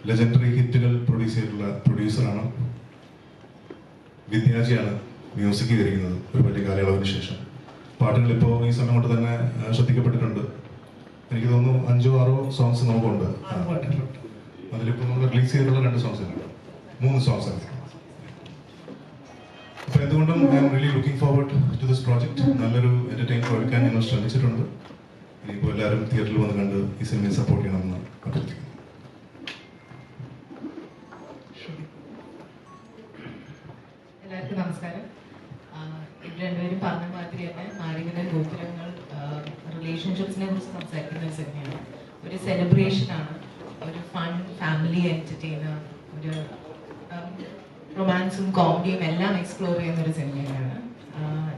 Legendary ഹിറ്റുകൾ produce ചെയ്തിട്ടുള്ള പ്രൊഡ്യൂസറാണ്. വിദ്യാജിയാണ് music ചെയ്തിരിക്കുന്നത് ഒരു വലിയ കാലയളവിന് ശേഷം. പാട്ടുകൾ ഇപ്പോൾ ഈ സമയം കൊണ്ട് തന്നെ ശ്രദ്ധിക്കപ്പെട്ടിട്ടുണ്ട്. എനിക്ക് തോന്നുന്നു 5-6 സോങ്സ് നമുക്കുണ്ട്. അതിലിപ്പോൾ നമ്മൾ റിലീസ് ചെയ്തിട്ടുള്ള 2 സോങ്സിലാണ്, 3 സോങ്സ് ആണ്. അപ്പോൾ എന്തുകൊണ്ടും I am really looking forward to this project. നല്ലൊരു എന്റർടൈൻമെന്റ് ഒരുക്കാൻ ഞങ്ങൾ ശ്രമിച്ചിട്ടുണ്ട്. ഇനിയിപ്പോൾ എല്ലാവരും തിയേറ്ററിൽ വന്ന് കണ്ട് ഈ സിനിമയെ സപ്പോർട്ട് ചെയ്യണമെന്ന് അഭ്യർത്ഥിക്കുന്നു. എല്ലാവർക്കും നമസ്കാരം. രണ്ടുപേരും പറഞ്ഞ മാതിരി തന്നെ മാരിവില്ലൻ ഗോപുരങ്ങൾ റിലേഷൻഷിപ്സിനെ കുറിച്ച് സംസാരിക്കുന്ന ഒരു സിനിമയാണ്. ഒരു സെലിബ്രേഷനാണ്, ഒരു ഫൺ ഫാമിലി എന്റർടൈനർ, ഒരു റൊമാൻസും കോമഡിയും എല്ലാം എക്സ്പ്ലോർ ചെയ്യുന്ന ഒരു സിനിമയാണ്.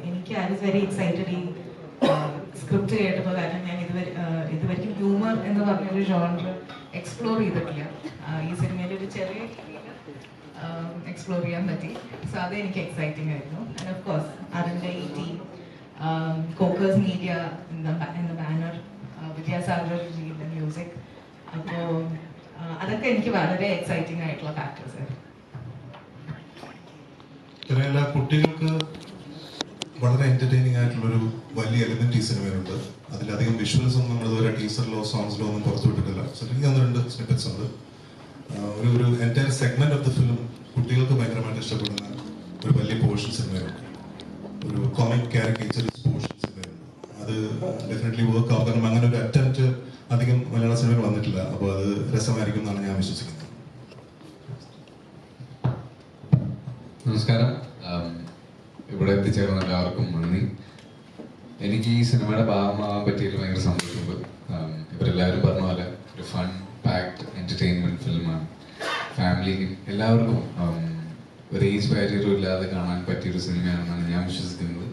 എനിക്ക് ഐ വാസ് വെരി എക്സൈറ്റഡ് ഈ സ്ക്രിപ്റ്റ് കേട്ടപ്പോൾ. കാരണം ഞാൻ ഇതുവരെയും ഹ്യൂമർ എന്ന് പറഞ്ഞൊരു ജോണർ എക്സ്പ്ലോർ ചെയ്തിട്ടില്ല. ഈ സിനിമയിൽ ഒരു ചെറിയ എക്സ്പ്ലോർ ചെയ്യാൻ പറ്റി. സോ അത് എനിക്ക് എക്സൈറ്റിംഗ് ആയിരുന്നു. ആൻഡ് ഓഫ് കോഴ്സ് അതിൻ്റെ ഈ ടീം, കോക്കേഴ്സ് മീഡിയ എന്ന ബാനർ, വിദ്യാസാഗർ ജിയുടെ മ്യൂസിക്, അപ്പോൾ അതൊക്കെ എനിക്ക് വളരെ എക്സൈറ്റിംഗ് ആയിട്ടുള്ള ഫാക്ടേഴ്സ് ആയിരുന്നു. എല്ലാ കുട്ടികൾക്ക് വളരെ എന്റർടൈനിങ് ആയിട്ടുള്ളൊരു വലിയ എലിമെന്റ് ഈ സിനിമയിലുണ്ട്. അതിലധികം വിഷ്വൽസ് ഒന്നും നമ്മൾ ഇതുവരെ ടീസറിലോ സോങ്സിലോ ഒന്നും പുറത്തുവിട്ടിട്ടില്ല. സോ എനിക്ക് 1-2 സ്നിപ്പറ്റ്സ് ഉണ്ട്. ഒരു entire segment of the film കുട്ടികൾക്ക് ഭയങ്കരമായിട്ട് ഇഷ്ടപ്പെടുന്ന ഒരു വലിയ പോർഷൻ സിനിമയിലുണ്ട്. ഒരു കോമിക് കാരിക്കേച്ചറിസ്റ്റ് പോർഷൻ സിനിമയിലുണ്ട്. അത് ഡെഫിനറ്റ്ലി വർക്ക് ആവും. കാരണം അങ്ങനെ ഒരു അറ്റംപ്റ്റ് അധികം മലയാള സിനിമയിൽ വന്നിട്ടില്ല. അപ്പോൾ അത് രസമായിരിക്കും എന്നാണ് ഞാൻ വിശ്വസിക്കുന്നത്. നമസ്കാരം. ഇവിടെ എത്തിച്ചേർന്ന എല്ലാവർക്കും നന്ദി. എനിക്ക് ഈ സിനിമയുടെ ഭാഗമാകാൻ പറ്റിയതിൽ ഭയങ്കര സന്തോഷമുണ്ട്. ഇവരെല്ലാവരും പറഞ്ഞ പോലെ ഒരു ഫൺ പാക്ഡ് എന്റർടൈൻമെന്റ് ഫിലിമാണ്. ഫാമിലിക്കും എല്ലാവർക്കും ഒരു ഏജ് ബാരിയറും ഇല്ലാതെ കാണാൻ പറ്റിയൊരു സിനിമയാണെന്നാണ് ഞാൻ വിശ്വസിക്കുന്നത്.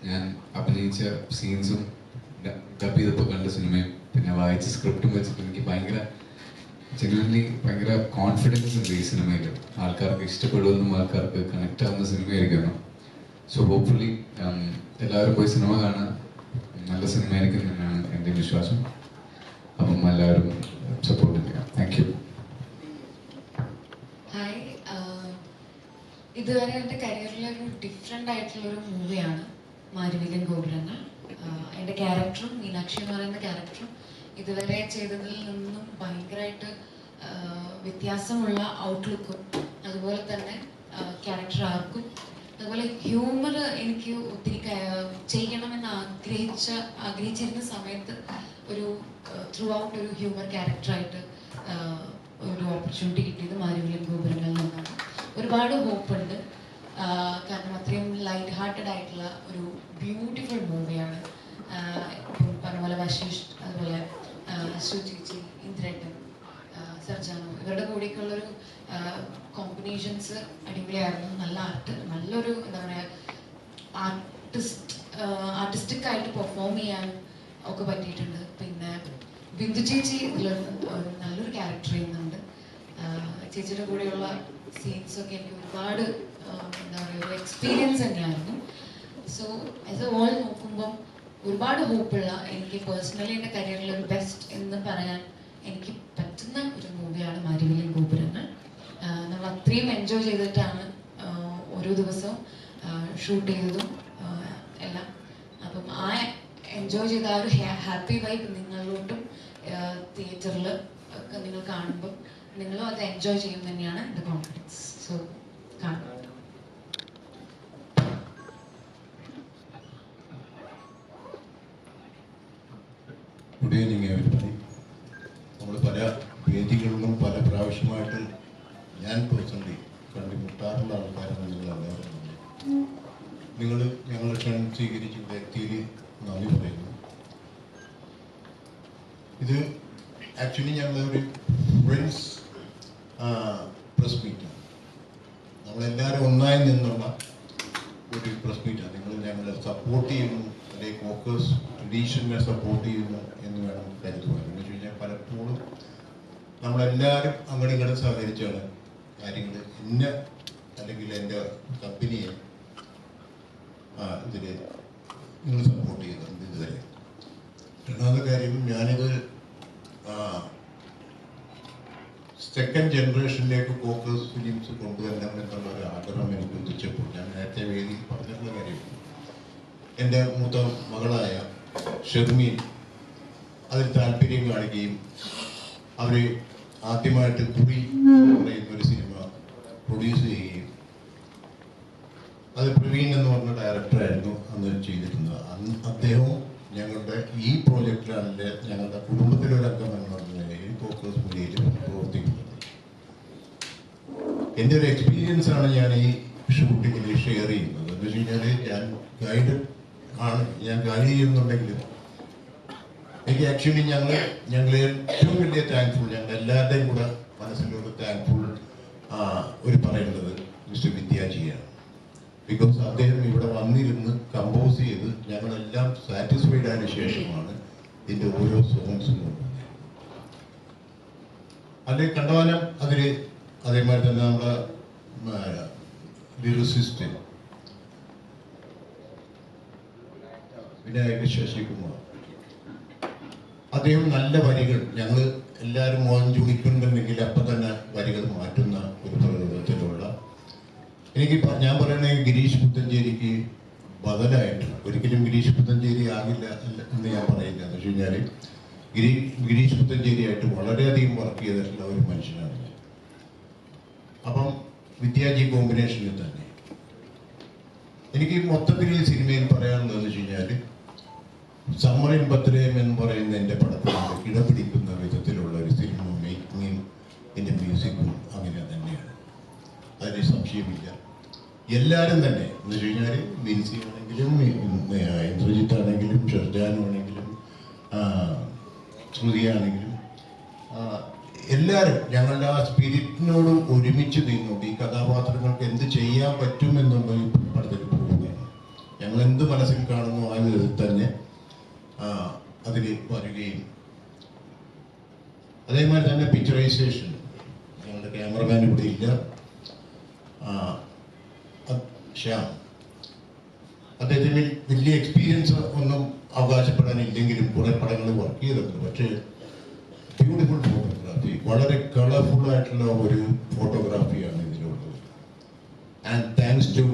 ഞാൻ അഭിനയിച്ച സീൻസും ഡബ് ചെയ്തപ്പോൾ കണ്ട സിനിമയും പിന്നെ വായിച്ച സ്ക്രിപ്റ്റും വെച്ചിട്ട് എനിക്ക് ജെന്യുവൻലി ഭയങ്കര കോൺഫിഡൻസ് ഉണ്ട് ഈ സിനിമയിൽ. ആൾക്കാർക്ക് ഇഷ്ടപ്പെടുമെന്നും ആൾക്കാർക്ക് കണക്ട് ആവുന്ന സിനിമയായിരിക്കുന്നു. സോ ഹോപ്പ്ഫുള്ളി എല്ലാവരും പോയി സിനിമ കാണാൻ നല്ല സിനിമയായിരിക്കും എന്നാണ് എൻ്റെ വിശ്വാസം. അപ്പം എല്ലാവരും സപ്പോർട്ട് ചെയ്യാം. Thank you. ഹായ്, ഇതുവരെ എൻ്റെ കരിയറിലൊരു ഡിഫറെൻ്റ് ആയിട്ടുള്ളൊരു മൂവിയാണ് മാരിവില്ലൻ ഗോപുരങ്ങൾ. എൻ്റെ ക്യാരക്ടറും മീനാക്ഷി എന്ന് പറയുന്ന ക്യാരക്ടറും ഇതുവരെ ചെയ്തതിൽ നിന്നും ഭയങ്കരമായിട്ട് വ്യത്യാസമുള്ള ഔട്ട്ലുക്കും അതുപോലെ തന്നെ ക്യാരക്ടർ ആർക്കും അതുപോലെ ഹ്യൂമർ എനിക്ക് ഒത്തിരി ചെയ്യണമെന്ന് ആഗ്രഹിച്ചിരുന്ന സമയത്ത് ഒരു ത്രൂ ഔട്ട് ഒരു ഹ്യൂമർ ക്യാരക്ടറായിട്ട് ഒരു ഓപ്പർച്യൂണിറ്റി കിട്ടിയത് മാരിവില്ലൻ ഗോപുരങ്ങളിൽ നിന്നാണ്. ഒരുപാട് ഹോപ്പുണ്ട്. കാരണം അത്രയും ലൈറ്റ് ഹാർട്ടഡ് ആയിട്ടുള്ള ഒരു ബ്യൂട്ടിഫുൾ മൂവിയാണ്. പറഞ്ഞ പോലെ വശിഷ്, അതുപോലെ സുചേച്ചി, ഇന്ദ്രേട്ടൻ, സർജാനോ, ഇവരുടെ കൂടെയൊക്കെയുള്ളൊരു കോമ്പിനേഷൻസ് അടിപൊളിയായിരുന്നു. നല്ല ആർട്ട്, നല്ലൊരു എന്താ പറയുക ആർട്ടിസ്റ്റിക് ആയിട്ട് പെർഫോം ചെയ്യാൻ ഒക്കെ പറ്റിയിട്ടുണ്ട്. പിന്നെ ബിന്ദു ചേച്ചി നല്ലൊരു ക്യാരക്ടർ ചെയ്യുന്നുണ്ട്. ചേച്ചിയുടെ കൂടെയുള്ള സീൻസൊക്കെ എനിക്ക് ഒരുപാട് എന്താ പറയുക ഒരു എക്സ്പീരിയൻസ് തന്നെയായിരുന്നു. സോ ആസ് എ ഹോൾ നോക്കുമ്പം ഒരുപാട് ഹോപ്പുള്ള, എനിക്ക് പേഴ്സണലി എൻ്റെ കരിയറിൽ ഒരു ബെസ്റ്റ് എന്ന് പറയാൻ എനിക്ക് പറ്റുന്ന ഒരു മൂവിയാണ് മാരിവില്ലൻ ഗോപുരങ്ങൾ. നമ്മൾ അത്രയും എൻജോയ് ചെയ്തിട്ടാണ് ഓരോ ദിവസവും ഷൂട്ട് ചെയ്തതും എല്ലാം. അപ്പം ആ എൻജോയ് ചെയ്ത ആ ഒരു ഹാപ്പി വൈബ് നിങ്ങളിലോട്ടും തിയേറ്ററിൽ ഒക്കെ നിങ്ങൾ കാണുമ്പം നിങ്ങളും അത് എൻജോയ് ചെയ്യും തന്നെയാണ് എൻ്റെ കോൺഫിഡൻസ്. സോ കാണും. Good evening everybody. നമ്മൾ പല വേദികളിലും പല പ്രാവശ്യമായിട്ടും ഞാൻ പേഴ്സണലി കണ്ടുമുട്ടാറുള്ള ആൾക്കാരാണ് നിങ്ങളെല്ലാവരും. നിങ്ങൾ ഞങ്ങളെ ക്ഷണം സ്വീകരിച്ച വ്യക്തിയിൽ നന്ദി പറയുന്നു. ഇത് ആക്ച്വലി ഞങ്ങളൊരു ഫ്രണ്ട്സ് പ്രസ് മീറ്റാണ്. നമ്മളെല്ലാവരും ഒന്നായി നിന്നുള്ള ഒരു പ്രസ് മീറ്റാണ്. നിങ്ങൾ ഞങ്ങളെ സപ്പോർട്ട് ചെയ്യുന്നു, അല്ലെങ്കിൽ കോക്കേഴ്സ് ട്രഡീഷനെ സപ്പോർട്ട് ചെയ്യുന്നു എന്ന് വേണം കരുതുവാൻ. എന്ന് വെച്ച് കഴിഞ്ഞാൽ പലപ്പോഴും നമ്മളെല്ലാവരും അങ്ങോട്ടും ഇങ്ങോട്ടും സഹകരിച്ചാണ് കാര്യങ്ങൾ എന്നെ അല്ലെങ്കിൽ എൻ്റെ കമ്പനിയെ ഇതിൽ നിങ്ങൾ സപ്പോർട്ട് ചെയ്യുന്നുണ്ട് ഇതുവരെ. രണ്ടാമത്തെ കാര്യം, ഞാനിത് സെക്കൻഡ് ജനറേഷനിലേക്ക് ഫോക്കസ് ഫിലിംസ് കൊണ്ടുവരണം എന്നുള്ള ഒരു ആഗ്രഹം എനിക്ക് ഉദിച്ചപ്പോൾ ഞാൻ നേരത്തെ വേദിയിൽ പറഞ്ഞിട്ടുള്ള കാര്യം എൻ്റെ മൂത്ത മകളായ ഷെർമീൻ അതിൽ താല്പര്യം കാണിക്കുകയും അവർ ആദ്യമായിട്ട് കുറി എന്ന് പറയുന്ന ഒരു സിനിമ പ്രൊഡ്യൂസ് ചെയ്യുകയും അത് പ്രവീൺ എന്ന് പറഞ്ഞ ഡയറക്ടറായിരുന്നു അന്ന് ചെയ്തിരുന്നത്. അദ്ദേഹവും ഞങ്ങളുടെ ഈ പ്രോജക്റ്റിലാണെങ്കിൽ ഞങ്ങളുടെ കുടുംബത്തിലൊരംഗം എന്നുള്ള നിലയിൽ ഫോക്കസ് മീഡിയയിൽ പ്രവർത്തിക്കുന്നത്. എൻ്റെ ഒരു എക്സ്പീരിയൻസ് ആണ് ഞാൻ ഈ ഷൂട്ടിങ്ങിൽ ഷെയർ ചെയ്യുന്നത്. എന്ന് വെച്ച് കഴിഞ്ഞാൽ ഞാൻ ഗൈഡ് ആണ്, ഞാൻ ഗൈഡ് ചെയ്യുന്നുണ്ടെങ്കിലും എനിക്ക് ആക്ച്വലി ഞങ്ങൾ ഏറ്റവും വലിയ താങ്ക്ഫുൾ, ഞങ്ങൾ എല്ലാവരുടെയും കൂടെ മനസ്സിലൊരു താങ്ക്ഫുൾ ഒരു പറയുന്നത് മിസ്റ്റർ വിദ്യാജിയാണ്. ബിക്കോസ് അദ്ദേഹം ഇവിടെ വന്നിരുന്ന് കമ്പോസ് ചെയ്ത് ഞങ്ങളെല്ലാം സാറ്റിസ്ഫൈഡ് ആയതിനു ശേഷമാണ് ഇതിൻ്റെ ഓരോ സോങ്സും കൊണ്ടുവന്നത്. അതിൽ കണ്ടവാനം അതിൽ അതേമാതിരി തന്നെ നമ്മുടെ ലിറിസിസ്റ്റ് വിനായക ശശികുമാർ, അദ്ദേഹം നല്ല വരികൾ, ഞങ്ങൾ എല്ലാവരും മോഹൻ ചുണിക്കുന്നുണ്ടെങ്കിൽ അപ്പം തന്നെ വരികൾ മാറ്റുന്ന ഒരു പ്രകൃതത്തിലുള്ള, എനിക്ക് ഞാൻ പറയണെങ്കിൽ ഗിരീഷ് പുത്തഞ്ചേരിക്ക് ബദലായിട്ട്, ഒരിക്കലും ഗിരീഷ് പുത്തഞ്ചേരി ആകില്ല എന്ന് ഞാൻ പറയില്ല. എന്ന് വെച്ച് കഴിഞ്ഞാൽ ഗിരീഷ് പുത്തഞ്ചേരിയായിട്ട് വളരെയധികം വർക്ക് ചെയ്തിട്ടുള്ള ഒരു മനുഷ്യനാണ് ഞാൻ. അപ്പം വിദ്യാജി കോമ്പിനേഷനിൽ തന്നെ എനിക്ക് മൊത്തത്തിൽ ഈ സിനിമയിൽ പറയാനുള്ളതെന്ന് വെച്ച് കഴിഞ്ഞാൽ സമ്മർ ഇൻ ബത്ലേഹം എന്ന് പറയുന്ന എൻ്റെ പടത്തിനോട് ഇടപിടിക്കുന്ന വിധത്തിലുള്ള ഒരു സിനിമ മേക്കിങ്ങും എൻ്റെ മ്യൂസിക്കും അങ്ങനെ തന്നെയാണ്, അതിന് സംശയമില്ല. എല്ലാവരും തന്നെ എന്ന് വെച്ച് കഴിഞ്ഞാൽ ബിൻസി ആണെങ്കിലും ഇന്ദ്രജിത്ത് ആണെങ്കിലും ഷെർജാനും ആണെങ്കിലും ശ്രുതിയാണെങ്കിലും എല്ലാവരും ഞങ്ങളുടെ ആ സ്പിരിറ്റിനോട് ഒരുമിച്ച് നിന്നുകൊണ്ട് ഈ കഥാപാത്രങ്ങൾക്ക് എന്ത് ചെയ്യാൻ പറ്റുമെന്നുള്ള ഈ പടത്തിൽ പോവുകയാണ്. ഞങ്ങൾ എന്ത് മനസ്സിൽ കാണുന്നു ആ വിധത്തിൽ തന്നെ അതിൽ വരികയും അതേമാതിരി തന്നെ പിക്ചറൈസേഷൻ, ഞങ്ങളുടെ ക്യാമറമാൻ ഇവിടെ ഇല്ല, ശ്യാം, അദ്ദേഹത്തിന് വലിയ എക്സ്പീരിയൻസ് ഒന്നും അവകാശപ്പെടാനില്ലെങ്കിലും കുറെ പടങ്ങൾ വർക്ക് ചെയ്തിട്ടുണ്ട്. പക്ഷേ ബ്യൂട്ടിഫുൾ ഫോട്ടോഗ്രാഫി, വളരെ കളർഫുൾ ആയിട്ടുള്ള ഒരു ഫോട്ടോഗ്രാഫിയാണ് ഇതിലുള്ളത്. And thanks to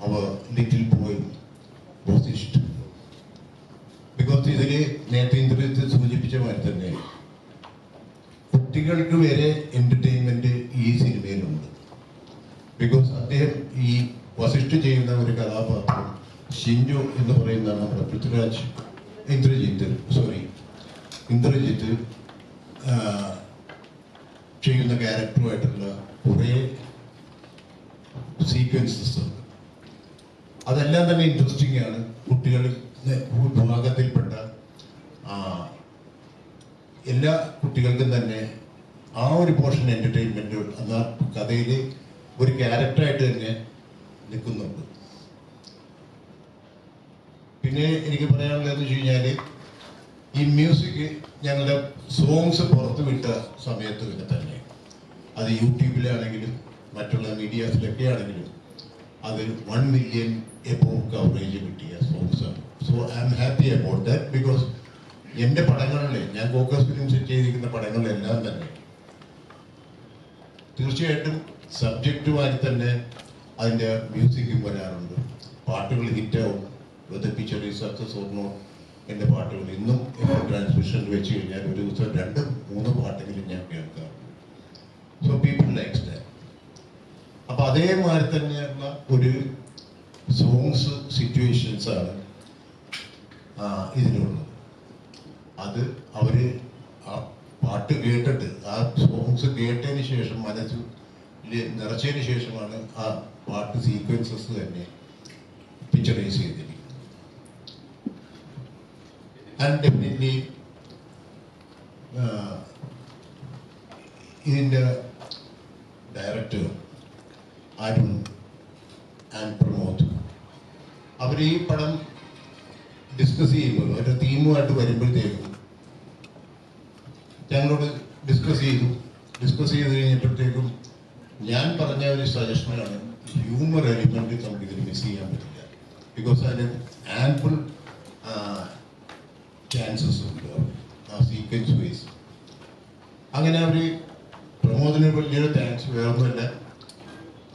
our little boy Vasishth, because ഇതിൽ നേരത്തെ ഇന്ദ്രജിത്ത് സൂചിപ്പിച്ച മാതിരി തന്നെ കുട്ടികൾക്ക് വരെ എന്റർടൈൻമെന്റ് ഈ സിനിമയിലുണ്ട്. ബിക്കോസ് അദ്ദേഹം ഈ വസിഷ്ഠ് ചെയ്യുന്ന ഒരു കഥാപാത്രം ഷിൻജു എന്ന് പറയുന്ന നമ്മുടെ പൃഥ്വിരാജ് ഇന്ദ്രജിത്ത് ചെയ്യുന്ന ക്യാരക്ടറുമായിട്ടുള്ള കുറേ സീക്വൻസസ് ഉണ്ട്. അതെല്ലാം തന്നെ ഇൻട്രസ്റ്റിംഗ് ആണ്. കുട്ടികൾ വിഭാഗത്തിൽപ്പെട്ട എല്ലാ കുട്ടികൾക്കും തന്നെ ആ ഒരു പോർഷൻ എന്റർടൈൻമെന്റ് എന്നാൽ കഥയിൽ ഒരു ക്യാരക്ടറായിട്ട് തന്നെ നിൽക്കുന്നുണ്ട്. പിന്നെ എനിക്ക് പറയാനുള്ളതെന്ന് വെച്ച് കഴിഞ്ഞാൽ ഈ മ്യൂസിക് ഞങ്ങളുടെ സോങ്സ് പുറത്തു വിട്ട സമയത്ത് തന്നെ അത് യൂട്യൂബിലാണെങ്കിലും മറ്റുള്ള മീഡിയാസിലൊക്കെ ആണെങ്കിലും അത് 1 മില്യൺ എബോവ് കവറേജ് കിട്ടിയ സോങ്സാണ്. So I am happy about that. Because എൻ്റെ പടങ്ങളിൽ, ഞാൻ ഫോക്കസ് ഫിലിംസ് ചെയ്തിരിക്കുന്ന പടങ്ങളിലെല്ലാം തന്നെ തീർച്ചയായിട്ടും സബ്ജക്റ്റുമായി തന്നെ അതിൻ്റെ മ്യൂസിക്കും വരാറുണ്ട്. പാട്ടുകൾ ഹിറ്റാവും, whether picture is success or not. എൻ്റെ പാട്ടുകൾ ഇന്നും ഇപ്പോൾ ട്രാൻസ്മിഷനിൽ വെച്ച് കഴിഞ്ഞാൽ ഒരു ദിവസം 2-3 പാട്ടെങ്കിലും ഞാൻ കേൾക്കാറുണ്ട്. So people likes that. അപ്പം അതേമാതിരി തന്നെയുള്ള ഒരു സോങ്സ് സിറ്റുവേഷൻസ് ആണ് ഇതിലുള്ളത്. അത് അവർ ആ പാട്ട് കേട്ടിട്ട്, ആ സോങ്സ് കേട്ടതിന് ശേഷം മനസ്സിൽ നിറച്ചതിന് ശേഷമാണ് ആ പാട്ട് സീക്വൻസസ് തന്നെ പിക്ചറൈസ് ചെയ്തിരിക്കുന്നത്. ആൻഡ് ഡെഫിനറ്റ്ലി ഇതിൻ്റെ ഡയറക്ടർ അരുൺ ആൻഡ് പ്രമോദ്, അവർ ഈ പടം ഡിസ്കസ് ചെയ്യുമ്പോൾ ഒരു തീമുമായിട്ട് വരുമ്പോഴത്തേക്കും ഞങ്ങളോട് ഡിസ്കസ് ചെയ്ത് കഴിഞ്ഞപ്പോഴത്തേക്കും ഞാൻ പറഞ്ഞ ഒരു സജഷനാണ്, ഹ്യൂമർ എലിമെന്റ് നമുക്ക് ഇതിൽ മിസ് ചെയ്യാൻ പറ്റില്ല. ബിക്കോസ് അതിന് ആംപിൾ ചാൻസസ് ഉണ്ട് ആ സീക്വൻസ് വൈസ്. അങ്ങനെ അവർ പ്രമോദിന് വലിയൊരു താങ്ക്സ്. വേറൊന്നുമില്ല,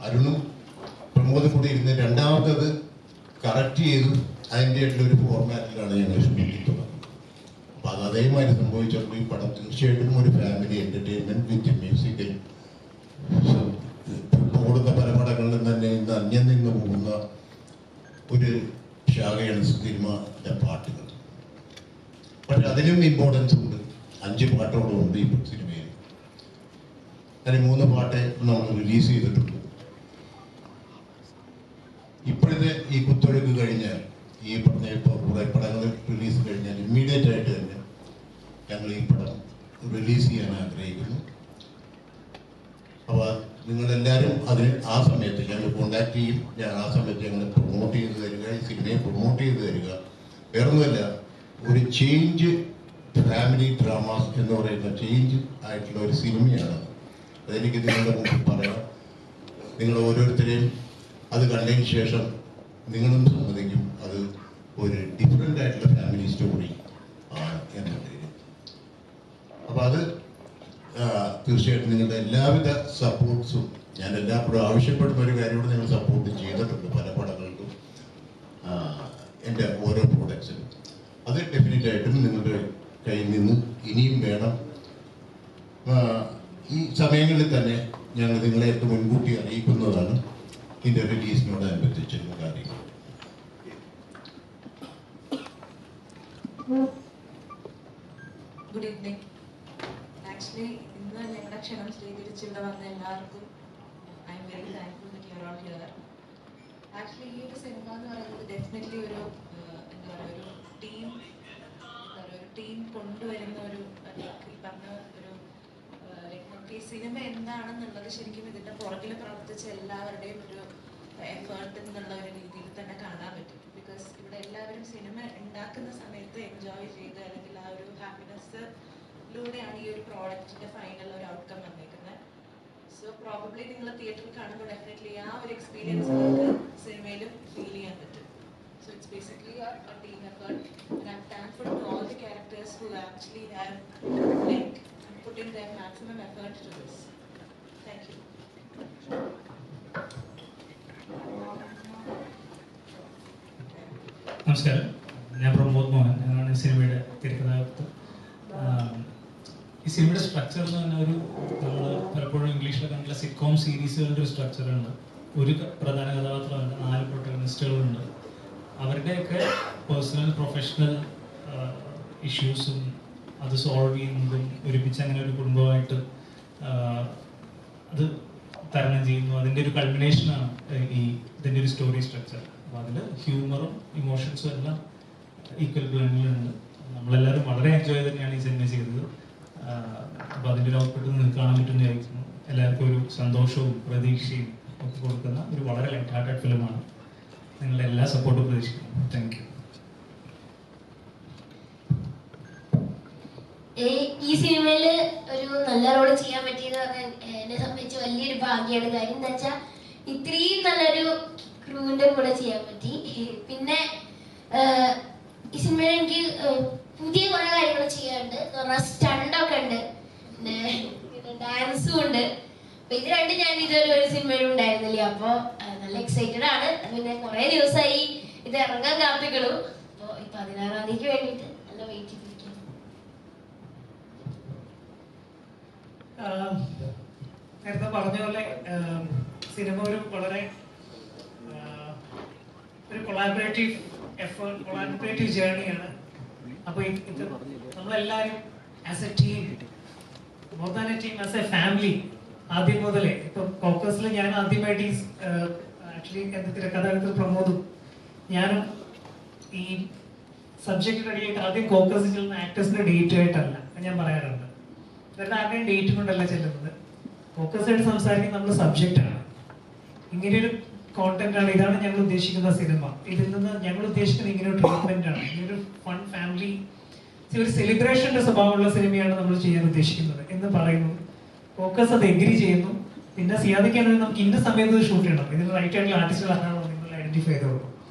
അരുണും പ്രമോദും കൂടി ഇരുന്ന് രണ്ടാമത്തത് കറക്റ്റ് ചെയ്തു അതിൻ്റെ ആയിട്ടുള്ളൊരു ഫോർമാറ്റിലാണ് ഞങ്ങൾ ഷൂട്ടിംഗ് തുടങ്ങുന്നത്. അപ്പം അത് അതേമാതിരി സംഭവിച്ചപ്പോൾ ഈ പടം തീർച്ചയായിട്ടും ഒരു ഫാമിലി എൻ്റർടൈൻമെൻറ്റ് വിത്ത് മ്യൂസിക്കൽ ഓടുന്ന പല പടങ്ങളിലും തന്നെ ഇന്ന് അന്യം നിന്ന് പോകുന്ന ഒരു ശാഖയാണ് സിനിമയുടെ പാട്ടുകൾ. പക്ഷെ അതിനും ഇമ്പോർട്ടൻസ് ഉണ്ട്. 5 പാട്ടോളം ഉണ്ട് ഈ സിനിമയിൽ. അതിൽ 3 പാട്ട് നമ്മൾ റിലീസ് ചെയ്തിട്ടുണ്ട്. ഇപ്പോഴത്തെ ഈ കുത്തൊഴുക്ക് കഴിഞ്ഞാൽ, ഈ പറഞ്ഞ ഇപ്പോൾ കുറേ പടങ്ങൾ റിലീസ് കഴിഞ്ഞാൽ ഇമ്മീഡിയറ്റ് ആയിട്ട് തന്നെ ഞങ്ങൾ ഈ പടം റിലീസ് ചെയ്യാൻ ആഗ്രഹിക്കുന്നു. അപ്പോൾ നിങ്ങളെല്ലാവരും ആ സമയത്ത് ഞങ്ങൾ കോണ്ടാക്ട് ചെയ്യും. ആ സമയത്ത് ഞങ്ങൾ പ്രൊമോട്ട് ചെയ്ത് തരിക, ഈ സിനിമയെ പ്രൊമോട്ട് ചെയ്ത് തരിക. വേറൊന്നുമല്ല, ഒരു ചേഞ്ച് ഫാമിലി ഡ്രാമാസ് എന്ന് പറയുന്ന ചേഞ്ച് ആയിട്ടുള്ള ഒരു സിനിമയാണ്. അതെനിക്ക് നിങ്ങളുടെ മുമ്പിൽ പറയാം. നിങ്ങൾ ഓരോരുത്തരെയും അത് കണ്ടതിന് ശേഷം നിങ്ങളും സമ്മതിക്കും അത് ഒരു ഡിഫറെൻ്റ് ആയിട്ടുള്ള ഫാമിലി സ്റ്റോറി ആണ് എന്നുള്ളത്. അപ്പോൾ അത് തീർച്ചയായിട്ടും നിങ്ങളുടെ എല്ലാവിധ സപ്പോർട്ട്സും ഞാൻ എല്ലായ്പ്പോഴും ആവശ്യപ്പെടുന്ന ഒരു കാര്യമാണ്. നിങ്ങൾ സപ്പോർട്ട് ചെയ്തിട്ടുണ്ട് പല പടങ്ങൾക്കും, എൻ്റെ ഓരോ പ്രോഡക്ട്സിനും. അത് ഡെഫിനറ്റായിട്ടും നിങ്ങളുടെ കയ്യിൽ നിന്ന് ഇനിയും വേണം. ഈ സമയങ്ങളിൽ തന്നെ ഞങ്ങൾ നിങ്ങളെ മുൻകൂട്ടി അറിയിക്കുന്നതാണ് ഇതിൻ്റെ റിലീസിനോടനുബന്ധിച്ചിരുന്ന കാര്യങ്ങൾ. Good evening. ആക്ച്വലി ഇന്ന് ഞങ്ങളുടെ ക്ഷണം സ്വീകരിച്ച് ഇവിടെ വന്ന എല്ലാവർക്കും I am very thankful that you are all here. Actually ഈ ഒരു സിനിമ എന്ന് പറയുന്നത് ഡെഫിനറ്റ്ലി ഒരു എന്താ പറയുക, ഒരു ടീം കൊണ്ടുവരുന്ന ഒരു ഈ പറഞ്ഞ ഒരു നമുക്ക് ഈ സിനിമ എന്താണെന്നുള്ളത് ശരിക്കും ഇതിൻ്റെ പുറകിൽ പ്രവർത്തിച്ച എല്ലാവരുടെയും ഒരു എഫേർട്ട് എന്നുള്ള ഒരു രീതിയിൽ തന്നെ കാണാൻ പറ്റും. ബിക്കോസ് ഇവിടെ എല്ലാവരും സിനിമ ഉണ്ടാക്കുന്ന സമയത്ത് എൻജോയ് ചെയ്ത് അല്ലെങ്കിൽ ആ ഒരു ഹാപ്പിനെസ്സിലൂടെയാണ് ഈ ഒരു പ്രോഡക്റ്റിന്റെ ഫൈനൽ ഒരു ഔട്ട്കം വന്നേക്കുന്നത്. സോ പ്രോബബ്ലി നിങ്ങൾ തിയേറ്ററിൽ കാണുമ്പോൾ ഡെഫിനറ്റ്ലി ആ ഒരു എക്സ്പീരിയൻസ് നിങ്ങൾക്ക് സിനിമയിലും ഫീൽ ചെയ്യാൻ പറ്റും. So it's basically a team effort, and I'm thankful to all the characters who actually have like put in their maximum effort to this. Thank you. നമസ്കാരം, ഞാൻ പ്രമോദ് മോഹൻ. ഞാനാണ് സിനിമയുടെ തിരക്കഥാകൃത്ത്. ഈ സിനിമയുടെ സ്ട്രക്ചർ എന്ന് പറഞ്ഞാൽ ഒരു നമ്മൾ പലപ്പോഴും ഇംഗ്ലീഷിൽ കണ്ടുള്ള സിറ്റ്കോം സീരീസുകളുടെ ഒരു സ്ട്രക്ചറുണ്ട്. ഒരു പ്രധാന കഥാപാത്രമുണ്ട്, 4 പ്രൊട്ടഗണിസ്റ്റുകളുണ്ട്. അവരുടെയൊക്കെ പേഴ്സണൽ പ്രൊഫഷണൽ ഇഷ്യൂസും അത് സോൾവ് ചെയ്യുന്നതും ഒരുമിച്ച് അങ്ങനെ ഒരു കുടുംബമായിട്ട് അത് തരണം ചെയ്യുന്നു. അതിൻ്റെ ഒരു കൾമിനേഷനാണ് ഇതിൻ്റെ ഒരു സ്റ്റോറി സ്ട്രക്ചർ. അപ്പോൾ അതിൽ ഹ്യൂമറും ഇമോഷൻസും എല്ലാം ഈക്വൽ ബ്ലെൻഡിലുണ്ട്. നമ്മളെല്ലാവരും വളരെ എൻജോയ് ചെയ്ത് തന്നെയാണ് ഈ സിനിമ ചെയ്തത്. അപ്പോൾ അതിൻ്റെ ഒരു ഔട്ട്പുട്ട് നിങ്ങൾക്ക് കാണാൻ പറ്റുമെന്ന് വിചാരിക്കുന്നു. എല്ലാവർക്കും ഒരു സന്തോഷവും പ്രതീക്ഷയും ഒക്കെ കൊടുക്കുന്ന ഒരു വളരെ ലൈറ്റ് ഹാർട്ടഡ് ഫിലിമാണ്. നിങ്ങളുടെ എല്ലാ സപ്പോർട്ടും പ്രതീക്ഷിക്കുന്നു. Thank you. ഈ സിനിമയിൽ ഒരു നല്ല റോള് ചെയ്യാൻ പറ്റിയത് എന്നെ സംബന്ധിച്ച് വലിയൊരു ഭാഗ്യമാണ്. കാര്യം എന്താ വെച്ചാൽ ഇത്രയും നല്ലൊരു ക്രൂവിന്റെ കൂടെ ചെയ്യാൻ പറ്റി. പിന്നെ ഈ സിനിമയിൽ എനിക്ക് പുതിയ കുറെ കാര്യങ്ങൾ ചെയ്യാനുണ്ട്. സ്റ്റണ്ടൊക്കെ ഉണ്ട്, പിന്നെ ഡാൻസും ഉണ്ട്. അപ്പൊ ഇത് രണ്ടും ഞാൻ ഇതുവരെ ഒരു സിനിമയിലും ഉണ്ടായിരുന്നില്ല. അപ്പൊ നല്ല എക്സൈറ്റഡ് ആണ്. പിന്നെ കുറെ ദിവസമായി ഇത് ഇറങ്ങാൻ കാത്തിക്കണു. അപ്പൊ 16-ാം തീയതിക്ക് വേണ്ടിയിട്ട് നല്ല വെയിറ്റ് ചെയ്തിരിക്കുന്നു. നേരത്തെ പറഞ്ഞ പോലെ സിനിമ ഒരു വളരെ ഒരു കൊളാബറേറ്റീവ് എഫേർട്ട്, കൊളാബറേറ്റീവ് ജേർണിയാണ്. അപ്പോൾ ഇത് നമ്മളെല്ലാവരും as A team, more than A team, as A family ആദ്യം മുതലേ. ഇപ്പം കോക്കസിൽ ഞാൻ ആദ്യമായിട്ട് ആക്ച്വലി എൻ്റെ തിരക്കഥാകൃത്ത് പ്രമോദും ഞാനും ഈ സബ്ജക്റ്റ് റെഡിയായിട്ട് ആദ്യം കോക്കസിൽ ചെല്ലുന്ന ആക്ടേഴ്സിന്റെ ഡേറ്റ് ആയിട്ടല്ല ഞാൻ പറയാറുണ്ട്. ഇവരുടെ ആരുടെയും ഡേറ്റ് കൊണ്ടല്ല ചെല്ലുന്നത്. ഫോക്കസ് ആയിട്ട് സംസാരിക്കുന്നത് നമ്മുടെ സബ്ജക്റ്റാണ്. ഇങ്ങനെയൊരു കോണ്ടന്റ് ആണ്, ഇതാണ് ഞങ്ങൾ ഉദ്ദേശിക്കുന്ന സിനിമ. ഇതിൽ നിന്ന് ഞങ്ങൾ ഉദ്ദേശിക്കുന്ന ഇങ്ങനെയൊരു ട്രീറ്റ്മെന്റ് ആണ്, ഇങ്ങനൊരു ഫൺ ഫാമിലി, ഒരു സെലിബ്രേഷന്റെ സ്വഭാവമുള്ള സിനിമയാണ് നമ്മൾ ചെയ്യാൻ ഉദ്ദേശിക്കുന്നത് എന്ന് പറയുന്നു. ഫോക്കസ് അത് എഗ്രി ചെയ്യുന്നു. പിന്നെ സിയാദിക്കാണെങ്കിൽ നമുക്ക് ഇന്ന സമയത്ത് ഷൂട്ട് ചെയ്യണം, ഇതിന് റൈറ്റ് ആയിട്ടുള്ള ആർട്ടിസ്റ്റുകളാണോ നിങ്ങൾ ഐഡന്റിഫൈ ചെയ്തോളൂ.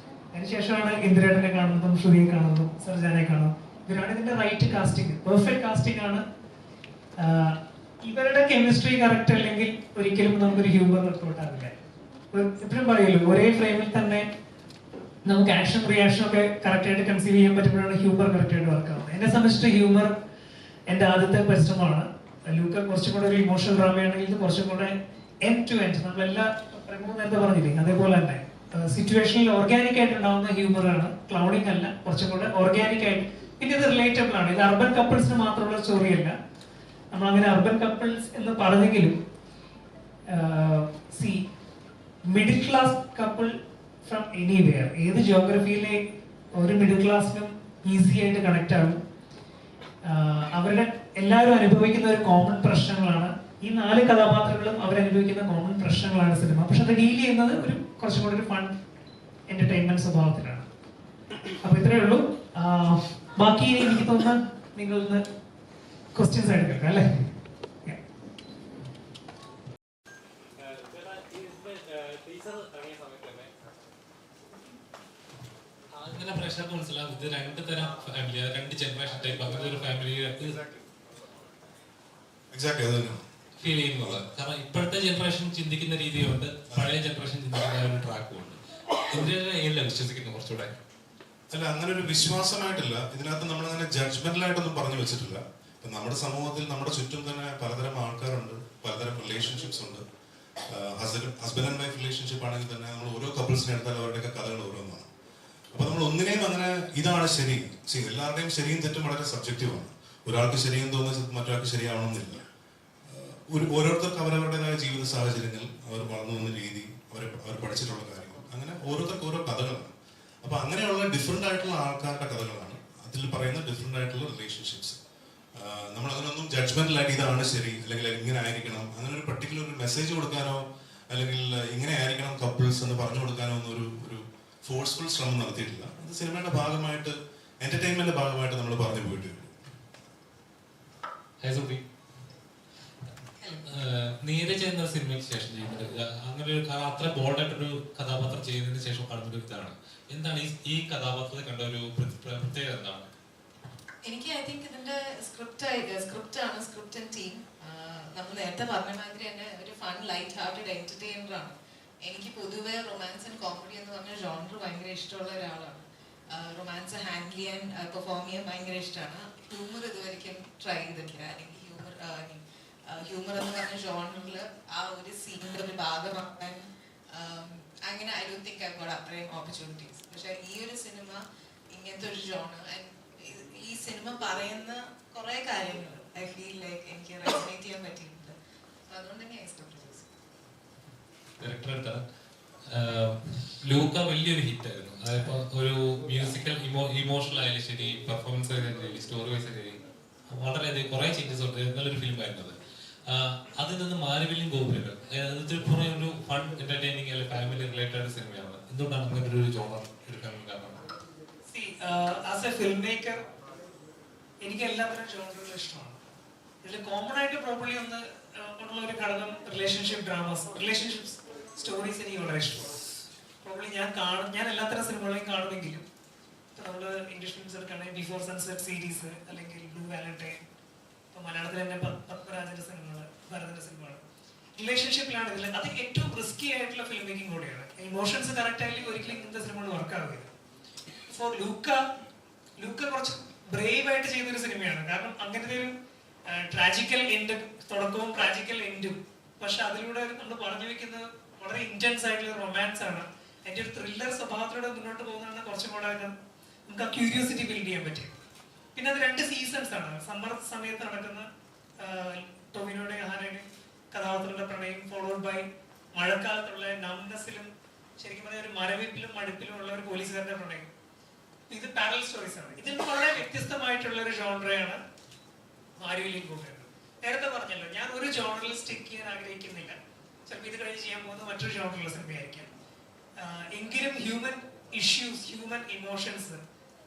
അതിനുശേഷമാണ് ഇന്ദിരേട്ടനെ കാണുന്നതും ശ്രുതിയെ കാണുന്നതും സർജാനെ കാണുന്നതും. ഇവരാണ് ഇതിന്റെ റൈറ്റ് കാസ്റ്റിംഗ്, പെർഫെക്റ്റ് കാസ്റ്റിംഗ് ആണ്. ഇവരുടെ കെമിസ്ട്രി കറക്റ്റ് അല്ലെങ്കിൽ ഒരിക്കലും നമുക്കൊരു ഹ്യൂമർ വർക്കൗട്ട് ആവില്ല. എപ്പോഴും പറയുമല്ലോ, ഒരേ ഫ്രെയിമിൽ തന്നെ നമുക്ക് ആക്ഷൻ റിയാക്ഷൻ ഒക്കെ കറക്റ്റ് ആയിട്ട് കൺസീവ് ചെയ്യാൻ പറ്റുമ്പോഴാണ് ഹ്യൂമർ കറക്റ്റ് ആയിട്ട് വർക്ക് ആവുന്നത്. എന്നെ സംബന്ധിച്ച് ഹ്യൂമർ എൻ്റെ ആദ്യത്തെ പരിശ്രമമാണ്. ലൂക്ക കുറച്ചും കൂടെ ഒരു ഇമോഷണൽ ഡ്രാമയാണെങ്കിൽ ഇത് കുറച്ചും കൂടെ എൻഡ് ടു എൻഡ്, നമ്മളെല്ലാ നേരത്തെ പറഞ്ഞില്ലേ അതേപോലെ തന്നെ സിറ്റുവേഷനിൽ ഓർഗാനിക് ആയിട്ട് ഉണ്ടാവുന്ന ഹ്യൂമറാണ്, ക്ലൗഡിങ് അല്ല, കുറച്ചും കൂടെ ഓർഗാനിക് ആയിട്ട്. പിന്നെ ഇത് റിലേറ്റബിൾ ആണ്. ഇത് അർബൻ കപ്പിൾസിന് മാത്രമുള്ള സ്റ്റോറിയല്ല. നമ്മൾ അങ്ങനെ അർബൻ കപ്പിൾസ് എന്ന് പറഞ്ഞെങ്കിലും C middle class couple from anywhere, ഏത് ജോഗ്രഫിയിലെ ഒരു മിഡിൽ ക്ലാസ്സിനും ഈസി ആയിട്ട് കണക്ട് ആകും. അവരുടെ എല്ലാവരും അനുഭവിക്കുന്ന ഒരു കോമൺ പ്രശ്നങ്ങളാണ് ഈ 4 കഥാപാത്രങ്ങളും അവരനുഭവിക്കുന്ന കോമൺ പ്രശ്നങ്ങളാണ് സിനിമ. പക്ഷെ അത് ഡീൽ ചെയ്യുന്നത് ഒരു കുറച്ചും കൂടി ഒരു ഫൺ എന്റർടൈൻമെന്റ് സ്വഭാവത്തിലാണ്. അപ്പൊ ഇത്രയേ ഉള്ളൂ. ബാക്കി എനിക്ക് തോന്നുന്ന നിങ്ങളിന്ന് ക്വസ്റ്റ്യൻസ് ആയിട്ട് കേൾക്കാം അല്ലേ? അങ്ങനെ പ്രശ്നമൊക്കെ മനസ്സിലാവും. ഇത് 2 തരം ഫാമിലി, 2 ജനറേഷൻ ടൈപ്പ്, അങ്ങനത്തെ ഒരു ഫാമിലി ഫീൽ ചെയ്യുന്നത്. കാരണം ഇപ്പോഴത്തെ ജനറേഷൻ ചിന്തിക്കുന്ന രീതിയുണ്ട്, പഴയ ജനറേഷൻ ചിന്തിക്കുന്ന ഒരു ട്രാക്കും ഉണ്ട്. ഇതിലല്ല വിശ്വസിക്കുന്നു കുറച്ചുകൂടെ. അല്ല, അങ്ങനെ ഒരു വിശ്വാസമായിട്ടില്ല. ഇതിനകത്ത് നമ്മളങ്ങനെ ജഡ്ജ്മെന്റലായിട്ടൊന്നും പറഞ്ഞു വെച്ചിട്ടില്ല. ഇപ്പൊ നമ്മുടെ സമൂഹത്തിൽ നമ്മുടെ ചുറ്റും തന്നെ പലതരം ആൾക്കാരുണ്ട്, പലതരം റിലേഷൻഷിപ്സ് ഉണ്ട്. ഹസ്ബൻഡ് ആൻഡ് വൈഫ് റിലേഷൻഷിപ്പ് ആണെങ്കിൽ തന്നെ നമ്മൾ ഓരോ കപ്പിൾസിനെ എടുത്താൽ അവരുടെയൊക്കെ കഥകൾ ഓരോന്നാണ്. അപ്പൊ നമ്മൾ ഒന്നിനെയും അങ്ങനെ ഇതാണ് ശരി, എല്ലാവരുടെയും ശരിയും തെറ്റും വളരെ സബ്ജക്റ്റീവാണ്. ഒരാൾക്ക് ശരിയെന്ന് തോന്നുന്നത് മറ്റൊരാൾക്ക് ശരിയാവണമെന്നില്ല. ഓരോരുത്തർക്ക് അവരവരുടേതായ ജീവിത സാഹചര്യങ്ങൾ, അവർ വളർന്നു വന്ന രീതി, അവർ പഠിച്ചിട്ടുള്ള കാര്യങ്ങൾ, അങ്ങനെ ഓരോരുത്തർക്ക് ഓരോ കഥകളാണ്. അപ്പൊ അങ്ങനെയുള്ള ഡിഫറെന്റ് ആയിട്ടുള്ള ആൾക്കാരുടെ കഥകളാണ് അതിൽ പറയുന്ന ഡിഫറെന്റ് ആയിട്ടുള്ള റിലേഷൻഷിപ്സ്. നമ്മൾ അതിനൊന്നും ജഡ്ജ്മെന്റലായിട്ട് ഇതാണ് ശരി അല്ലെങ്കിൽ ഇങ്ങനെ ആയിരിക്കണം, അങ്ങനെ ഒരു പർട്ടിക്കുലർ ഒരു മെസ്സേജ് കൊടുക്കാനോ അല്ലെങ്കിൽ ഇങ്ങനെ ആയിരിക്കണം കപ്പിൾസ് എന്ന് പറഞ്ഞു കൊടുക്കാനോ ഒന്നും ഒരു ഫോഴ്സ്ഫുൾ ശ്രമം നടത്തിയിട്ടില്ല. അത് സിനിമയുടെ ഭാഗമായിട്ട്, എന്റർടൈൻമെന്റിന്റെ ഭാഗമായിട്ട് നമ്മൾ പറഞ്ഞു പോയിട്ടുണ്ട്. നീരജ് എന്ന സിനിമയ്ക്ക് ശേഷം ചെയ്യുന്നത് അങ്ങനെ ഒരു അത്ര ബോൾഡായിട്ടൊരു കഥാപാത്രം ചെയ്യുന്നതിന് ശേഷം കാണുന്ന ഇതാണ്. എന്താണ് ഈ കഥാപാത്രത്തെ കണ്ട ഒരു പ്രത്യേകത എന്താണ്? എനിക്ക് ഐ തിങ്ക് ഇതിന്റെ സ്ക്രിപ്റ്റ് ആൻഡ് ടീം. നമ്മൾ നേരത്തെ പറഞ്ഞ മാതിരി തന്നെ ഒരു ഫൺ ലൈറ്റ് ഹാർട്ടഡ് എന്റർടൈനർ ആണ്. എനിക്ക് പൊതുവെ റൊമാൻസ് ആൻഡ് കോമഡി എന്ന് പറഞ്ഞ ജോണർ ഭയങ്കര ഇഷ്ടമുള്ള ഒരാളാണ്. റൊമാൻസ് ഹാൻഡിൽ ചെയ്യാൻ പെർഫോം ചെയ്യാൻ ഭയങ്കര ഇഷ്ടമാണ്. ഹ്യൂമർ ഇതുവരെയ്ക്കും ട്രൈ ചെയ്തിട്ടില്ല. അല്ലെങ്കിൽ ഹ്യൂമർ എന്ന് പറഞ്ഞ ജോണറിൽ ആ ഒരു സീനിന്റെ ഒരു ഭാഗമാക്കാൻ അങ്ങനെ I don't think I got അത്രയും ഓപ്പർച്യൂണിറ്റീസ്. പക്ഷെ ഈ ഒരു സിനിമ ഇങ്ങനത്തെ ഒരു ജോണർ, ഈ സിനിമ പറയുന്ന കുറെ കാര്യങ്ങൾ ഐ ഫീൽ ലൈക്ക് എനിക്ക് റെസൊനേറ്റ് ചെയ്യാൻ പറ്റിയിട്ടുണ്ട്. അതുകൊണ്ട് തന്നെ എക്സ്പെക്ട് ചെയ്തു. ലൂക്ക വലിയൊരു ഹിറ്റ് ആയിരുന്നു. അതിപ്പോ ഒരു മ്യൂസിക്കൽ ഇമോഷണൽ ആയാലും ശരി, പെർഫോമൻസ് ആയാലും ശരി, സ്റ്റോറി വൈസ് ശരി, വളരെയധികം കുറെ ചേഞ്ചസ് ഉണ്ട്. നല്ലൊരു ഫിലിം ആയിരുന്നത്. അതിൽ നിന്ന് മാരിവില്യം ഗോപുരങ്ങൾ ഒരു ഫൺ എന്റർടൈനിങ് അല്ലെങ്കിൽ ഫാമിലി റിലേറ്റഡ് സിനിമയാണ്. എന്തുകൊണ്ടാണ് അങ്ങനെ ഒരു ജോണർ എടുക്കാൻ കാരണം? ആസ് എ ഫിലിം മേക്കർ എനിക്ക് എല്ലാത്തരം ജോണറുകളും ഇഷ്ടമാണ്. ഇതിൽ കോമൺ ആയിട്ട് പ്രോപ്പർലി ഉള്ള ഒരു ഘടകം റിലേഷൻഷിപ്പ് ഡ്രാമാസ്, റിലേഷൻഷിപ്പ് സ്റ്റോറീസ് എനിക്ക് വളരെ ഇഷ്ടമാണ്. പ്രോപ്പർലി ഞാൻ എല്ലാത്തരം സിനിമകളെയും കാണുമെങ്കിലും നമ്മൾ ഇംഗ്ലീഷ് ഫിലിംസ് എടുക്കുകയാണെങ്കിൽ ബിഫോർ സൺസെറ്റ് സീരീസ് അല്ലെങ്കിൽ ബ്ലൂ വാലന്റൈൻ, ഇപ്പൊ മലയാളത്തിൽ തന്നെ പത്മരാജന്റെ സിനിമകൾ, ഭരതന്റെ സിനിമകൾ റിലേഷൻഷിപ്പിലാണ് ഇതിൽ. അത് ഏറ്റവും റിസ്കി ആയിട്ടുള്ള ഫിലിം മേക്കിംഗ് കൂടെയാണ്. ഇമോഷൻസ് കറക്റ്റ് ആയില്ലെങ്കിൽ ഒരിക്കലും ഇങ്ങനത്തെ സിനിമകൾ വർക്ക് ആവില്ല. ഫോർ ലൂക്ക കുറച്ച് ബ്രേവ് ആയിട്ട് ചെയ്തൊരു സിനിമയാണ്. കാരണം അങ്ങനത്തെ ഒരു ട്രാജിക്കൽ എൻഡ്, തുടക്കവും ട്രാജിക്കൽ എൻഡും, പക്ഷെ അതിലൂടെ നമ്മൾ പറഞ്ഞു വെക്കുന്നത് വളരെ ഇന്റൻസ് ആയിട്ടുള്ള റൊമാൻസ് ആണ്. അതിന്റെ ഒരു ത്രില്ലർ സ്വഭാവത്തിലൂടെ മുന്നോട്ട് പോകുന്നതാണ് കുറച്ചും കൂടെ നമുക്ക് ആ ക്യൂരിയോസിറ്റി ബിൽഡ് ചെയ്യാൻ പറ്റും. പിന്നെ അത് 2 സീസൺസ് ആണ്. സമ്മർ സമയത്ത് നടക്കുന്ന ടൊവിനോയുടെ ഹാനയുടെയും കഥാപാത്രങ്ങളുടെ പ്രണയം, ഫോളോഡ് ബൈ മഴക്കാലത്തുള്ള നംനെസ്സിലും ശരിക്കും പറഞ്ഞാൽ ഒരു മരവിപ്പിലും മടുപ്പിലും ഉള്ള ഒരു പോലീസുകാരന്റെ പ്രണയം. ഇത് പാരലൽ സ്റ്റോറീസ് ആണ്. ഇതിൽ വളരെ വ്യത്യസ്തമായിട്ടുള്ള ഒരു ജോണറയാണ് മാരിവില്യം ഗോപുരങ്ങൾ. നേരത്തെ പറഞ്ഞല്ലോ, ഞാൻ ഒരു ജോണറിൽ സ്റ്റിക്ക് ചെയ്യാൻ ആഗ്രഹിക്കുന്നില്ല. ചിലപ്പോൾ ഇത് കഴിഞ്ഞ് ചെയ്യാൻ പോകുന്ന മറ്റൊരു ജോണറിലുള്ള സിനിമയായിരിക്കാം. എങ്കിലും human issues, human emotions,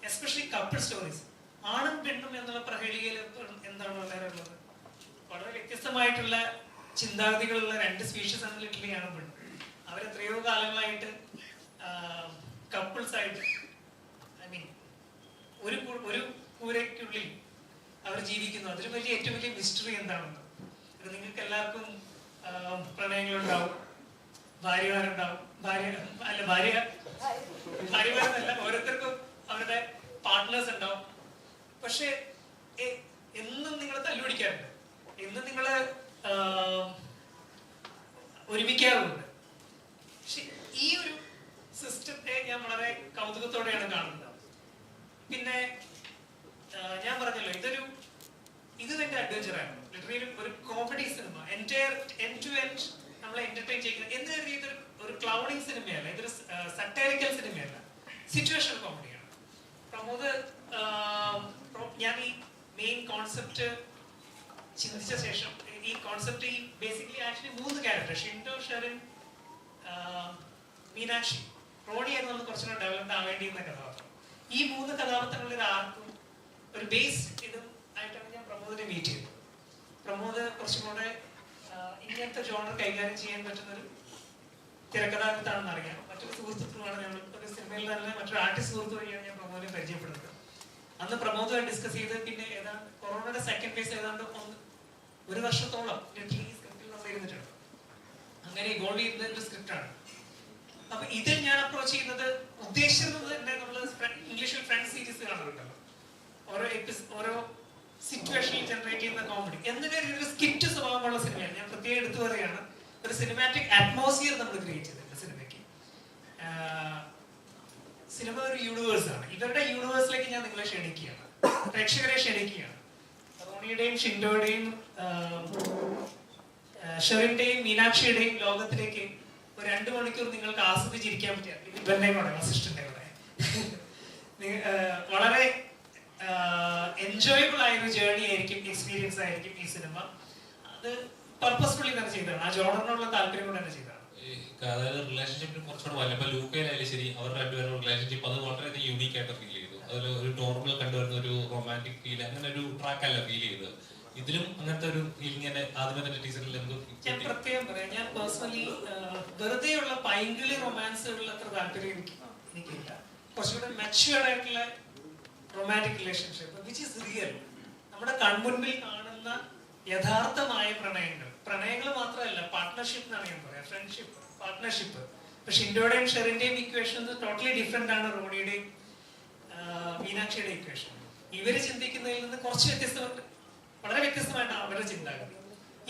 especially couple stories, ആണും പെണ്ണും എന്നുള്ള പ്രഹേളികയിൽ എന്താണ് വളരെ ഉള്ളത്? വളരെ വ്യത്യസ്തമായിട്ടുള്ള ചിന്താഗതികളുള്ള 2 സ്പീഷീസ് ആണ് ലിറ്ററലി ആണ് പെണ്ണ്. അവരെത്രയോ കാലങ്ങളായിട്ട് കപ്പിൾസ് ആയിട്ട്, ഐ മീൻ ഒരു കൂരയ്ക്കുള്ളിൽ അവർ ജീവിക്കുന്നു. അതിൽ ഏറ്റവും വലിയ മിസ്റ്ററി എന്താണെന്ന് നിങ്ങൾക്ക് എല്ലാവർക്കും പ്രണയങ്ങളുണ്ടാവും, ഭാര്യമാരുണ്ടാവും, ഭാര്യമാരെന്നല്ല, ഓരോരുത്തർക്കും അവരുടെ പാർട്ട്നേഴ്സ് ഉണ്ടാവും. പക്ഷെ എന്നും നിങ്ങൾ തല്ലുപിടിക്കാറുണ്ട്, എന്നും നിങ്ങൾ ഒരുമിക്കാറുണ്ട്. പക്ഷെ ഈ ഒരു സിസ്റ്റത്തെ ഞാൻ വളരെ കൗതുകത്തോടെയാണ് കാണുന്നത്. പിന്നെ ഞാൻ പറഞ്ഞല്ലോ, ഇത് തന്നെ അഡ്വഞ്ചറാണ്. ലിറ്ററലി ഒരു കോമഡി സിനിമ, എൻറ്റയർ എൻഡ് ടു എൻഡ് നമ്മളെ എന്റർടൈൻ ചെയ്യുന്നത്. എന്ന് കരുതി ഒരു ക്ലൗഡിങ് സിനിമയല്ല, ഇതൊരു സറ്റൈറിക്കൽ സിനിമയല്ല, സിറ്റുവേഷണൽ കോമഡിയാണ്. പ്രമോദ്, ഞാൻ ഈ മെയിൻ കോൺസെപ്റ്റ് ചിന്തിച്ച ശേഷം, ഈ concept basically actually 3 character, Shindo, Sherin, Meenakshi, റോണിയായിരുന്നു നമ്മൾ കുറച്ചുകൂടെ ഡെവലപ്ഡ് ആവേണ്ടിയിരുന്ന കഥാപാത്രം. ഈ 3 കഥാപാത്രങ്ങളിൽ ആർക്കും ഒരു ബേസ് ഇതും ആയിട്ടാണ് ഞാൻ പ്രമോദിനെ മീറ്റ് ചെയ്തത്. പ്രമോദ് കുറച്ചും കൂടെ ഇങ്ങനത്തെ ജോണർ കൈകാര്യം ചെയ്യാൻ പറ്റുന്നൊരു തിരക്കഥാകൃത്താണെന്ന് അറിയാം. മറ്റൊരു സുഹൃത്തുക്കളുമാണ്, ഞങ്ങൾ ഒരു സിനിമയിൽ തന്നെ മറ്റൊരു ആർട്ടിസ്റ്റ് സുഹൃത്തു വഴിയാണ് ഞാൻ പ്രമോദിനെ പരിചയപ്പെടുന്നത്. അന്ന് പ്രമോദുമായി ഡിസ്കസ് ചെയ്ത് പിന്നെ ഏതാണ്ട് കൊറോണയുടെ സെക്കൻഡ് ഫേസ് ഏതാണ്ട് 1 വർഷത്തോളം ഈ സ്ക്രിപ്റ്റിൽ നമ്മൾ ഇരുന്നിട്ടുണ്ട്. അങ്ങനെ ഇവോൾവ് ചെയ്യുന്ന ഒരു സ്ക്രിപ്റ്റാണ്. അപ്പൊ ഇതിൽ ഞാൻ അപ്രോച്ച് ചെയ്യുന്നത് ഉദ്ദേശിക്കുന്നത് തന്നെ നമ്മൾ ഇംഗ്ലീഷിൽ ഫ്രണ്ട് സീരീസ് കാണുന്നുണ്ടല്ലോ, ഓരോ സിറ്റുവേഷനിൽ ജനറേറ്റ് ചെയ്യുന്ന കോമഡി എന്നൊരു സ്കിറ്റ് സ്വഭാവമുള്ള സിനിമയാണ്. ഞാൻ പ്രത്യേകം എടുത്തു പറയുകയാണ്, ഒരു സിനിമാറ്റിക് അറ്റ്മോസ്ഫിയർ നമ്മൾ ക്രിയേറ്റ് ചെയ്തിട്ടുണ്ട് സിനിമയ്ക്ക്. സിനിമ ഒരു യൂണിവേഴ്സ് ആണ്. ഇവരുടെ യൂണിവേഴ്സിലേക്ക് ഞാൻ നിങ്ങളെ ക്ഷണിക്കുകയാണ്, പ്രേക്ഷകരെ ക്ഷണിക്കുകയാണ്. റോണിയുടെയും ഷിൻഡോയുടെയും ഷെറിന്റെയും മീനാക്ഷിയുടെയും ലോകത്തിലേക്ക് ഒരു 2 മണിക്കൂർ നിങ്ങൾക്ക് ആസ്വദിച്ചിരിക്കാൻ പറ്റിയ ഇവന്റെ കൂടെ അസിസ്റ്റന്റിന്റെ കൂടെ വളരെ എൻജോയബിൾ ആയ ഒരു ജേർണി ആയിരിക്കും, എക്സ്പീരിയൻസ് ആയിരിക്കും ഈ സിനിമ. അത് പർപ്പസ്ഫുള്ളി തന്നെ ചെയ്തതാണ്, ആ ജോണറിനുള്ള താല്പര്യം കൊണ്ട് തന്നെ ചെയ്തതാണ്. അതായത് റിലേഷൻഷിപ്പിന് കുറച്ചുകൂടെ വല്ല, ഇപ്പൊ ലൂക്കയിലായാലും ശരി, അവർ രണ്ടുപേരും റിലേഷൻഷിപ്പ് അത് വളരെയധികം യൂണീക്ക് ആയിട്ട് ഫീൽ ചെയ്തു. അതിൽ ഒരു നോർമൽ കണ്ടുവരുന്ന ഒരു റൊമാൻറ്റിക് ഫീൽ, അങ്ങനെ ഒരു ട്രാക്കല്ല ഫീൽ ചെയ്തത്. ഇതിലും അങ്ങനത്തെ ഒരു ഫീലിംഗ് തന്നെ ആദ്യമേ തന്നെ ടീച്ചറിൽ എന്തോ. ഞാൻ പ്രത്യേകം പറയാം, ഞാൻ പേഴ്സണലി വെറുതെയുള്ള പൈങ്കിളി റൊമാൻസുകളിൽ അത്ര താല്പര്യം എനിക്കില്ല. കുറച്ചുകൂടെ മെച്യൂർഡ് ആയിട്ടുള്ള romantic relationship which is real, നമ്മുടെ കൺമുൻപിൽ കാണുന്ന യഥാർത്ഥമായ പ്രണയങ്ങൾ മാത്രമല്ല, പാർട്ട്ണർഷിപ്പ് എന്നാണ് ഞാൻ പറയാം, ഫ്രണ്ട്ഷിപ്പ്, പാർട്ട്ണർഷിപ്പ്. ഇപ്പൊ ഷിൻഡോയുടെയും ഷെറിന്റെയും ഇക്വേഷൻസ് ടോട്ടലി ഡിഫറെന്റ് ആണ് റോണിയുടെയും മീനാക്ഷിയുടെ ഇക്വേഷൻ. ഇവര് ചിന്തിക്കുന്നതിൽ നിന്ന് കുറച്ച് വളരെ വ്യത്യസ്തമായിട്ടാണ് അവരുടെ ചിന്താഗതി.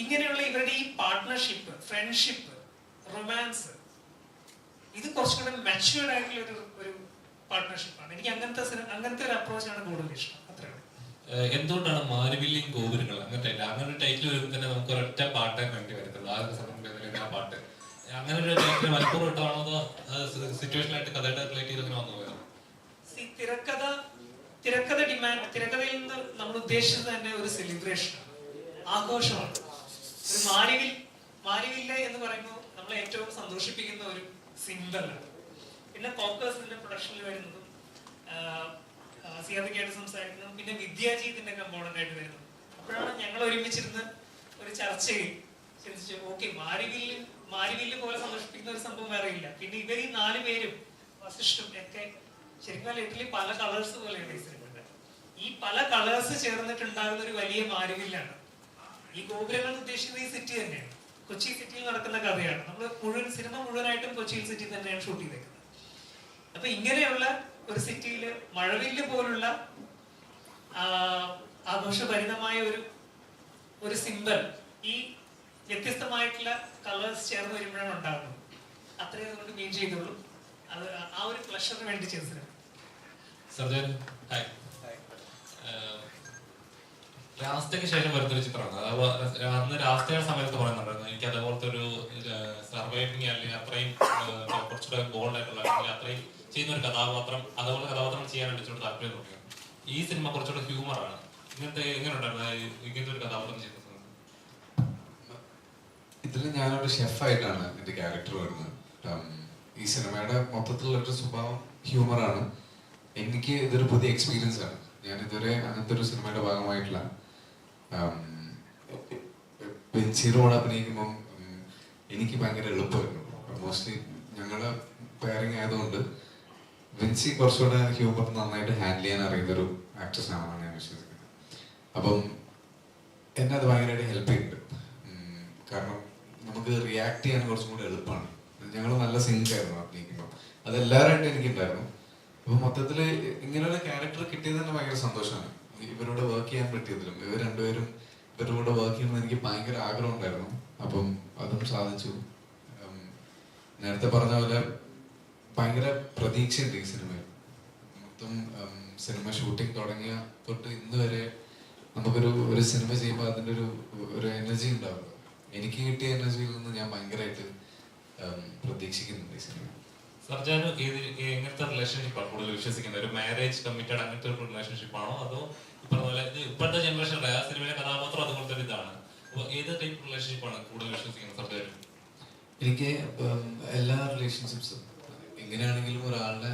ഇങ്ങനെയുള്ള ഇവരുടെ ഈ പാർട്ട്ണർഷിപ്പ്, ഫ്രണ്ട്ഷിപ്പ്, റൊമാൻസ്, ഇത് കുറച്ചുകൂടെ മെച്യൂർഡ് ആയിട്ടുള്ള ഒരു പാർട്ട്ണർഷിപ്പാണ്. എനിക്ക് അങ്ങനത്തെ ഒരു അപ്രോച്ചാണ് കൂടുതൽ ഇഷ്ടം. അത്രയാണ്. എന്തുകൊണ്ടാണ് മാരുവില്യം ഗോപുരങ്ങൾ അങ്ങനെ ഒരു ടൈറ്റിൽ വരുമ്പോൾ തന്നെ നമുക്ക് ഒരൊറ്റ പാട്ടേ വേണ്ടി വരുത്തുള്ളൂ, ആ സമയം പാട്ട് അങ്ങനെ ഒരു ടൈറ്റിൽ മലപ്പുറം ഇട്ടാണോ അതോ സിറ്റുവേഷനായിട്ട് കഥയുടെ റിലേറ്റ് ചെയ്ത് അങ്ങനെ വന്നു പോയോ? തിരക്കഥയിൽ നിന്ന് നമ്മൾ ഉദ്ദേശിച്ചത് തന്നെ ഒരു സെലിബ്രേഷൻ, ആഘോഷമാണ്. ഒരു മാരിവില്ല എന്ന് പറയുമ്പോൾ നമ്മളെ ഏറ്റവും സന്തോഷിപ്പിക്കുന്ന ഒരു സിംബലാണ്. പിന്നെ കോക്കേഴ്സിന്റെ പ്രൊഡക്ഷനിൽ വരുന്നതും സിയാദിക്കായിട്ട് സംസാരിക്കുന്നതും പിന്നെ വിദ്യാജീതിന്റെ കമ്പോണന്റ് ആയിട്ട് വരുന്നതും. അപ്പോഴാണ് ഞങ്ങൾ ഒരുമിച്ചിരുന്ന് ഒരു ചർച്ചയിൽ ചിന്തിച്ചു, ഓക്കെ, മാരിവില്ല് പോലെ സന്തോഷിപ്പിക്കുന്ന ഒരു സംഭവം വേറെ ഇല്ല. പിന്നെ ഇവർ ഈ 4 പേരും വസിഷ്ഠും ഒക്കെ ശരിക്കും ഇറ്റലി പല കളേഴ്സ് പോലെയാണ് ഈ സിനിമയുടെ. ഈ പല കളേഴ്സ് ചേർന്നിട്ടുണ്ടാകുന്ന ഒരു വലിയ മാരിവില്ലാണ്. ഈ ഗോപുരങ്ങൾ ഉദ്ദേശിക്കുന്നത് ഈ സിറ്റി തന്നെയാണ്, കൊച്ചി സിറ്റിയിൽ നടക്കുന്ന കഥയാണ്. നമ്മൾ സിനിമ മുഴുവനായിട്ടും കൊച്ചിയിൽ സിറ്റി തന്നെയാണ് ഷൂട്ട് ചെയ്തേക്കുന്നത്. അപ്പൊ ഇങ്ങനെയുള്ള ഒരു സിറ്റിയില് മഴവില്ല് പോലുള്ള ആഘോഷഭരിതമായ ഒരു സിംബൽ ഈ വ്യത്യസ്തമായിട്ടുള്ള കളേഴ്സ് ചേർന്ന് വരുമ്പോഴാണ് ഉണ്ടാകുന്നത്. അത്രയും അതുകൊണ്ട് മീൻ ചെയ്തോളൂ. അത് ആ ഒരു പ്ലഷറിന് വേണ്ടി ചെയ്ത സിനിമ. രാസ്തയ്ക്ക് ശേഷം വരുന്നൊരു ചിത്രമാണ്. അന്ന് രാസ്തയുടെ സമയത്ത് പറയുന്നുണ്ടായിരുന്നു, എനിക്ക് അതേപോലത്തെ ഒരു സർവൈവിങ് അല്ലെങ്കിൽ അത്രയും കുറച്ചുകൂടെ ബോൾഡ് ആയിട്ടുള്ള അല്ലെങ്കിൽ അത്രയും ചെയ്യുന്ന ഒരു കഥാപാത്രം, അതുപോലെ കഥാപാത്രങ്ങൾ ചെയ്യാനായിട്ട് ഇച്ചിരി താല്പര്യം തോന്നിയാണ്. ഈ സിനിമ കുറച്ചുകൂടെ ഹ്യൂമറാണ്. എങ്ങനെ ഉണ്ടായിരുന്നു ഇങ്ങനത്തെ ഒരു കഥാപാത്രം ചെയ്യുന്ന സമയത്ത്? ഇതിൽ ഞാനൊരു ഷെഫായിട്ടാണ് എൻ്റെ ക്യാരക്ടർ വരുന്നത്. ഈ സിനിമയുടെ മൊത്തത്തിലുള്ളൊരു സ്വഭാവം ഹ്യൂമറാണ്. എനിക്ക് ഇതൊരു പുതിയ എക്സ്പീരിയൻസ് ആണ്. ഞാൻ ഇതുവരെ അങ്ങനത്തെ ഒരു സിനിമയുടെ ഭാഗമായിട്ടില്ല. ബെൻസിനോട് അഭിനയിക്കുമ്പം എനിക്ക് ഭയങ്കര എളുപ്പമായിരുന്നു. മോസ്റ്റ്ലി ഞങ്ങള് പെയറിങ് ആയതുകൊണ്ട് വിൻസി കുറച്ചുകൂടെ ഹ്യൂമർ നന്നായിട്ട് ഹാൻഡിൽ ചെയ്യാൻ അറിയുന്നൊരു ആക്ട്രസ് ആണെന്നാണ് ഞാൻ വിശ്വസിക്കുന്നത്. അപ്പം എന്നെ അത് ഭയങ്കരമായിട്ട് ഹെൽപ്പ് ചെയ്തിട്ടുണ്ട്. കാരണം നമുക്ക് റിയാക്ട് ചെയ്യാൻ കുറച്ചും കൂടി എളുപ്പമാണ്. ഞങ്ങൾ നല്ല സിങ്ക് ആയിരുന്നു അഭിനയിക്കുമ്പോൾ, അതെല്ലാവരായിട്ടും എനിക്കുണ്ടായിരുന്നു. അപ്പൊ മൊത്തത്തില് ഇങ്ങനെയുള്ള ക്യാരക്ടർ കിട്ടിയത് തന്നെ ഭയങ്കര സന്തോഷമാണ്. ഇവരോട് വർക്ക് ചെയ്യാൻ പറ്റിയതിലും ഇവർ രണ്ടുപേരും ഇവരുടെ കൂടെ വർക്ക് ചെയ്യുന്നത് എനിക്ക് ഭയങ്കര ആഗ്രഹം ഉണ്ടായിരുന്നു. അപ്പം അതും സാധിച്ചു. നേരത്തെ പറഞ്ഞ പോലെ ഭയങ്കര പ്രതീക്ഷയുണ്ട് ഈ സിനിമയിൽ. മൊത്തം സിനിമ ഷൂട്ടിംഗ് തുടങ്ങിയ തൊട്ട് ഇന്ന് വരെ നമുക്കൊരു സിനിമ ചെയ്യുമ്പോൾ അതിൻ്റെ ഒരു എനർജി ഉണ്ടാവുമല്ലോ. എനിക്ക് കിട്ടിയ എനർജിയിൽ നിന്ന് ഞാൻ ഭയങ്കരമായിട്ട് പ്രതീക്ഷിക്കുന്നുണ്ട് ഈ സിനിമ. സർജാനു എങ്ങനത്തെ റിലേഷൻഷിപ്പാണ് കൂടുതൽ വിശ്വസിക്കുന്നത്? ഒരു മാരേജ് കമ്മിറ്റഡ് അങ്ങനത്തെ ഒരു റിലേഷൻഷിപ്പ് ആണോ, അതോ പോലെ ഇപ്പോഴത്തെ ജനറേഷൻ ആ സിനിമയിലെ കഥാപാത്രം അതുപോലത്തെ ഒരു ഇതാണ്? അപ്പോൾ ഏത് ടൈപ്പ് റിലേഷൻഷിപ്പാണ് കൂടുതൽ വിശ്വസിക്കുന്നത് സർജാനു? എനിക്ക് എല്ലാ റിലേഷൻഷിപ്സും എങ്ങനെയാണെങ്കിലും ഒരാളുടെ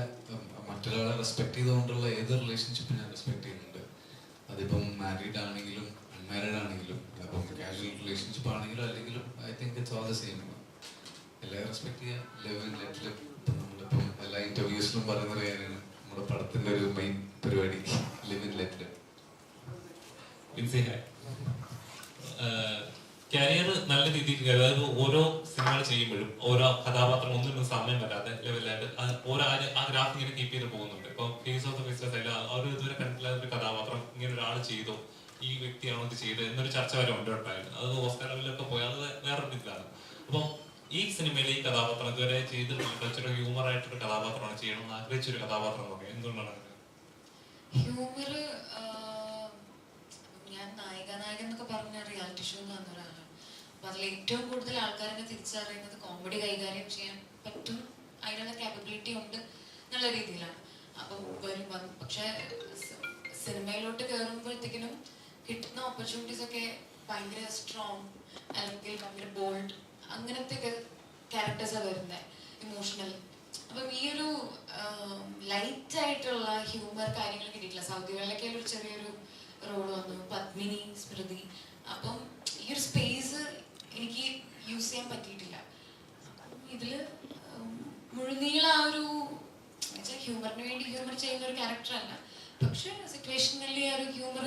മറ്റൊരാളെ റെസ്പെക്ട് ചെയ്തുകൊണ്ടുള്ള ഏത് റിലേഷൻഷിപ്പും ഞാൻ റെസ്പെക്ട് ചെയ്യുന്നുണ്ട്. അതിപ്പം മാരീഡ് ആണെങ്കിലും അൺമാരീഡ് ആണെങ്കിലും, അപ്പം കാഷ്വൽ റിലേഷൻഷിപ്പ് ആണെങ്കിലും അല്ലെങ്കിലും I think it's all the same. എല്ലാവരും റെസ്പെക്ട് ചെയ്യുക, ലിവ് ഇൻ ലെറ്റ് ലിവ്. നമ്മളിപ്പം എല്ലാ ഇന്റർവ്യൂസിലും പറയുന്ന ഒരു കാര്യമാണ് നമ്മുടെ പടത്തിന്റെ ഒരു മെയിൻ പരിപാടി, live in let live. Career നല്ല രീതിയിൽ, അതായത് ഓരോ സിനിമകൾ ചെയ്യുമ്പോഴും ഓരോ കഥാപാത്രം ഒന്നും സമയം വരാതെ ലെവലായിട്ട് ആ ഗ്രാഫ് ഇങ്ങനെ കീപ്പ് ചെയ്ത് പോകുന്നുണ്ട്. ഇപ്പൊ ഫേസ് ഓഫ് ദ ഫേസ് അല്ല അവർ ഇതുവരെ കണ്ടിട്ടില്ലാത്ത ഒരു കഥാപാത്രം ഇങ്ങനെ ഒരാൾ ചെയ്തോ, ഈ വ്യക്തിയാണോ ഇത് ചെയ്തത് എന്നൊരു ചർച്ച വരെ ഉണ്ടായിരുന്നു. അത് ഓസ്കാർ ലെവലിലൊക്കെ പോയി, അത് വേറൊരു ഇതിലാണ്. അപ്പം ഈ സിനിമയിലെ ഈ കഥാപാത്രം ഇതുവരെ ചെയ്തിട്ടുള്ള ഹ്യൂമർ ആയിട്ടൊരു കഥാപാത്രമാണ് ചെയ്യണമെന്ന് ആഗ്രഹിച്ചൊരു കഥാപാത്രം എന്ന് പറയുന്നത് എന്തുകൊണ്ടാണ്? ഹ്യൂമർ ഞാൻ നായിക എന്നൊക്കെ പറഞ്ഞ റിയാലിറ്റി ഷോ എന്ന് പറഞ്ഞ ഒരാളാണ്. അപ്പൊ അതിൽ ഏറ്റവും കൂടുതൽ ആൾക്കാരെ തിരിച്ചറിയുന്നത് കോമഡി കൈകാര്യം ചെയ്യാൻ പറ്റും, അതിനുള്ള കാപ്പബിലിറ്റി ഉണ്ട് എന്നുള്ള രീതിയിലാണ്. അപ്പം പക്ഷെ സിനിമയിലോട്ട് കയറുമ്പോഴത്തേക്കിനും കിട്ടുന്ന ഓപ്പർച്യൂണിറ്റീസ് ഒക്കെ ഭയങ്കര സ്ട്രോങ് അല്ലെങ്കിൽ ഭയങ്കര ബോൾഡ് അങ്ങനത്തെ ക്യാരക്ടേഴ്സാണ് വരുന്നത്, ഇമോഷണൽ. അപ്പം ഈ ഒരു ലൈറ്റ് ആയിട്ടുള്ള ഹ്യൂമർ കാര്യങ്ങൾ കിട്ടിയിട്ടില്ല. സൗദികളിലൊക്കെ ഒരു ചെറിയൊരു റോൾ വന്നു, പത്മിനി, സ്മൃതി. അപ്പം ഈ ഒരു സ്പേസ് എനിക്ക് യൂസ് ചെയ്യാൻ പറ്റിയിട്ടില്ല. അപ്പം ഇതില് മുഴുനീള ആ ഒരു ഹ്യൂമറിന് വേണ്ടി ഹ്യൂമർ ചെയ്യുന്ന ഒരു ക്യാരക്ടർ അല്ല, പക്ഷെ സിറ്റുവേഷനലി ആ ഒരു ഹ്യൂമർ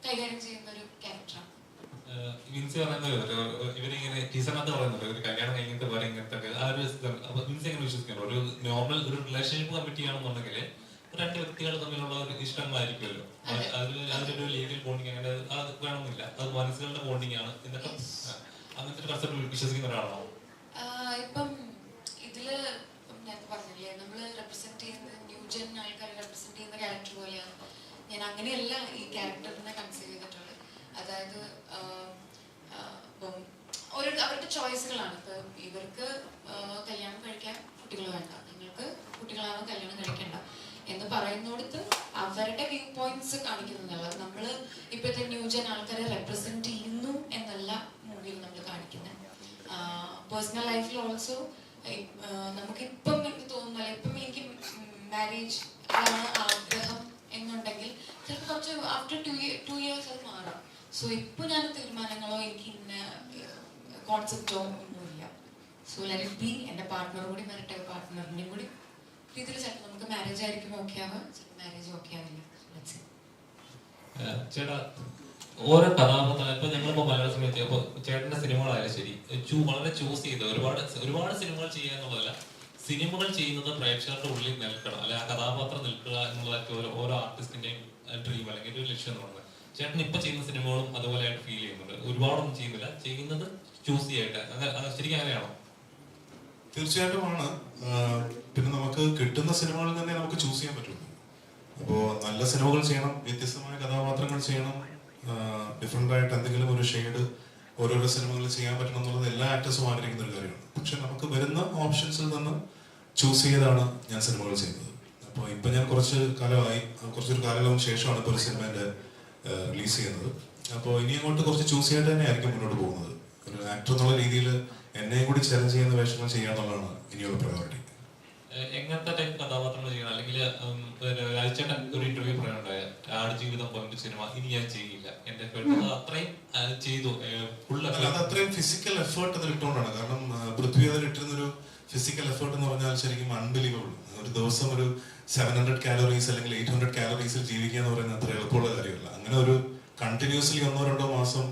കൈകാര്യം ചെയ്യുന്ന ഒരു ക്യാരക്ടറാണ്. വിൻസി പറയുന്നത് ഇവരിങ്ങനെ ടീച്ചറിനകത്ത് പറയുന്നുണ്ട് ഒരു കല്യാണം കഴിഞ്ഞിട്ട് വേറെ ഇങ്ങനത്തെ ആ ഒരു വിൻസി എങ്ങനെ വിശ്വസിക്കണം? ഒരു നോർമൽ ഒരു റിലേഷൻഷിപ്പ് കമ്മിറ്റ് ചെയ്യണമെന്നുണ്ടെങ്കിൽ രണ്ട് വ്യക്തികൾ തമ്മിലുള്ള ഒരു ഇഷ്ടങ്ങളായിരിക്കുമല്ലോ, അതിലൊരു ലീഗൽ ബോണ്ടിങ് അങ്ങനെ അത് വേണമെന്നില്ല, അത് മനസ്സുകളുടെ ബോണ്ടിങ് ആണ് എന്നൊക്കെ അങ്ങനത്തെ ഒരു കൺസെപ്റ്റ് വിശ്വസിക്കുന്ന ഒരാളാണോ? ഇപ്പം ഇതില് ഞാൻ പറഞ്ഞില്ലേ, നമ്മൾ റെപ്രസെന്റ് ചെയ്യുന്ന ന്യൂജൻ ആൾക്കാരെ റെപ്രസെന്റ് ചെയ്യുന്ന ക്യാരക്ടർ പോലെയാണ്. ഞാൻ അങ്ങനെയല്ല ഈ ക്യാരക്ടറിനെ കൺസീവ് ചെയ്തിട്ടുള്ളത്. അതായത് ഇപ്പം അവരുടെ ചോയ്സുകളാണ്. ഇപ്പം ഇവർക്ക് കല്യാണം കഴിക്കാൻ കുട്ടികൾ വേണ്ട, നിങ്ങൾക്ക് കുട്ടികളാണ് കല്യാണം കഴിക്കേണ്ട എന്ന് പറയുന്നിടത്ത് അവരുടെ വ്യൂ പോയിന്റ്സ് കാണിക്കുന്നതല്ല. നമ്മൾ ഇപ്പോഴത്തെ ന്യൂജൻ ആൾക്കാരെ റെപ്രസെന്റ് ചെയ്യുന്നു എന്നല്ല മൂവിയിൽ നമ്മൾ കാണിക്കുന്നത്. പേഴ്സണൽ ലൈഫിൽ ഓൾസോ നമുക്കിപ്പം എനിക്ക് തോന്നുന്നില്ല, ഇപ്പം എനിക്ക് മാരേജ് ആണ് ആഗ്രഹം എന്നുണ്ടെങ്കിൽ ചിലപ്പോൾ കുറച്ച് ആഫ്റ്റർ 2 years അത് മാറാം. സോ ഇപ്പോൾ ഞാൻ തീരുമാനങ്ങളോ എനിക്ക് ഇന്ന കോൺസെപ്റ്റോ ഒന്നുമില്ല. So let it be. എൻ്റെ പാർട്ട്ണർ കൂടി വരട്ടെ, പാർട്ട്ണറിൻ്റെയും കൂടി ഇതിൽ ചിലപ്പോൾ നമുക്ക് മാരേജ് ആയിരിക്കും ഓക്കെ ആവുക, ചിലപ്പോൾ മാരേജ് ഓക്കെ ആവില്ല. ചേട്ടാ ഓരോ കഥാപാത്രം ഇപ്പൊ ഞങ്ങളിപ്പോ മലയാള സമയത്ത് ഇപ്പൊ ചേട്ടന്റെ സിനിമകളായാലും ശരി വളരെ ചൂസ് ചെയ്ത് ഒരുപാട് സിനിമകൾ ചെയ്യുക എന്നുള്ളതല്ല, സിനിമകൾ ചെയ്യുന്നത് പ്രേക്ഷകരുടെ ഉള്ളിൽ നിൽക്കണം, അല്ലെ ആ കഥാപാത്രം നിൽക്കുക എന്നുള്ളതൊക്കെ ഓരോ ആർട്ടിസ്റ്റിന്റെയും ഡ്രീം അല്ലെങ്കിൽ ഒരു ലക്ഷ്യം എന്ന് പറയുന്നത്. ചേട്ടൻ ഇപ്പൊ ചെയ്യുന്ന സിനിമകളും അതുപോലെ ആയിട്ട് ഫീൽ ചെയ്യുന്നുണ്ട്? ഒരുപാടൊന്നും ചെയ്യുന്നില്ല, ചെയ്യുന്നത് ചൂസ് ചെയ്യായിട്ട്, ശരിക്കും അങ്ങനെയാണോ? തീർച്ചയായിട്ടുമാണ്. പിന്നെ നമുക്ക് കിട്ടുന്ന സിനിമകളിൽ തന്നെ നമുക്ക് ചൂസ് ചെയ്യാൻ പറ്റും. അപ്പോൾ നല്ല സിനിമകൾ ചെയ്യണം, വ്യത്യസ്തമായ കഥാപാത്രങ്ങൾ ചെയ്യണം, ഡിഫറെന്റ് ആയിട്ട് എന്തെങ്കിലും ഒരു ഷെയ്ഡ് ഓരോരോ സിനിമകളിൽ ചെയ്യാൻ പറ്റണം എന്നുള്ളത് എല്ലാ ആക്ടേഴ്സും ആഗ്രഹിക്കുന്ന ഒരു കാര്യമാണ്. പക്ഷെ നമുക്ക് വരുന്ന ഓപ്ഷൻസിൽ നിന്ന് ചൂസ് ചെയ്താണ് ഞാൻ സിനിമകൾ ചെയ്യുന്നത്. അപ്പോൾ ഇപ്പൊ ഞാൻ കുറച്ചൊരു കാലയളവിന് ശേഷമാണ് ഇപ്പോൾ ഒരു സിനിമേന്റെ റിലീസ് ചെയ്യുന്നത്. അപ്പോൾ ഇനി അങ്ങോട്ട് കുറച്ച് ചൂസ് ചെയ്യാൻ തന്നെ ആയിരിക്കും മുന്നോട്ട് പോകുന്നത്. ഒരു ആക്ടർ എന്നുള്ള രീതിയിൽ എന്നെയും കൂടി ചലഞ്ച് ചെയ്യുന്ന വേഷങ്ങൾ ചെയ്യാന്നുള്ളതാണ് ഇനിയുള്ള പ്രയോറിറ്റി. എങ്ങനത്തെ ടൈപ്പ് കഥാപാത്രങ്ങൾ ചെയ്യണം? അല്ലെങ്കിൽ രാജേട്ടൻ ഒരു ഇന്റർവ്യൂ പറയാനുണ്ടായ ആടുജീവിതം പോലൊരു സിനിമ ഇനി ഞാൻ ചെയ്യില്ല, എന്റെ അത്രയും ചെയ്തു, അത് അത്രയും ഫിസിക്കൽ എഫേർട്ട് അതിൽ ഇട്ടുകൊണ്ടാണ്. കാരണം പൃഥ്വി അതിൽ ഇട്ടിരുന്നൊരു ഫിസിക്കൽ എഫേർട്ട് എന്ന് പറഞ്ഞാൽ ശരിക്കും അൺബിലീവബിൾ. ഒരു ദിവസം ഒരു 700 കാലറീസ് അല്ലെങ്കിൽ 800 കാലറീസിൽ ജീവിക്കുക എന്ന് പറയുന്നത് അത്ര എളുപ്പമുള്ള കാര്യമല്ല. അങ്ങനെ ഒരു കണ്ടിന്യൂസ്ലി 1-2 മാസം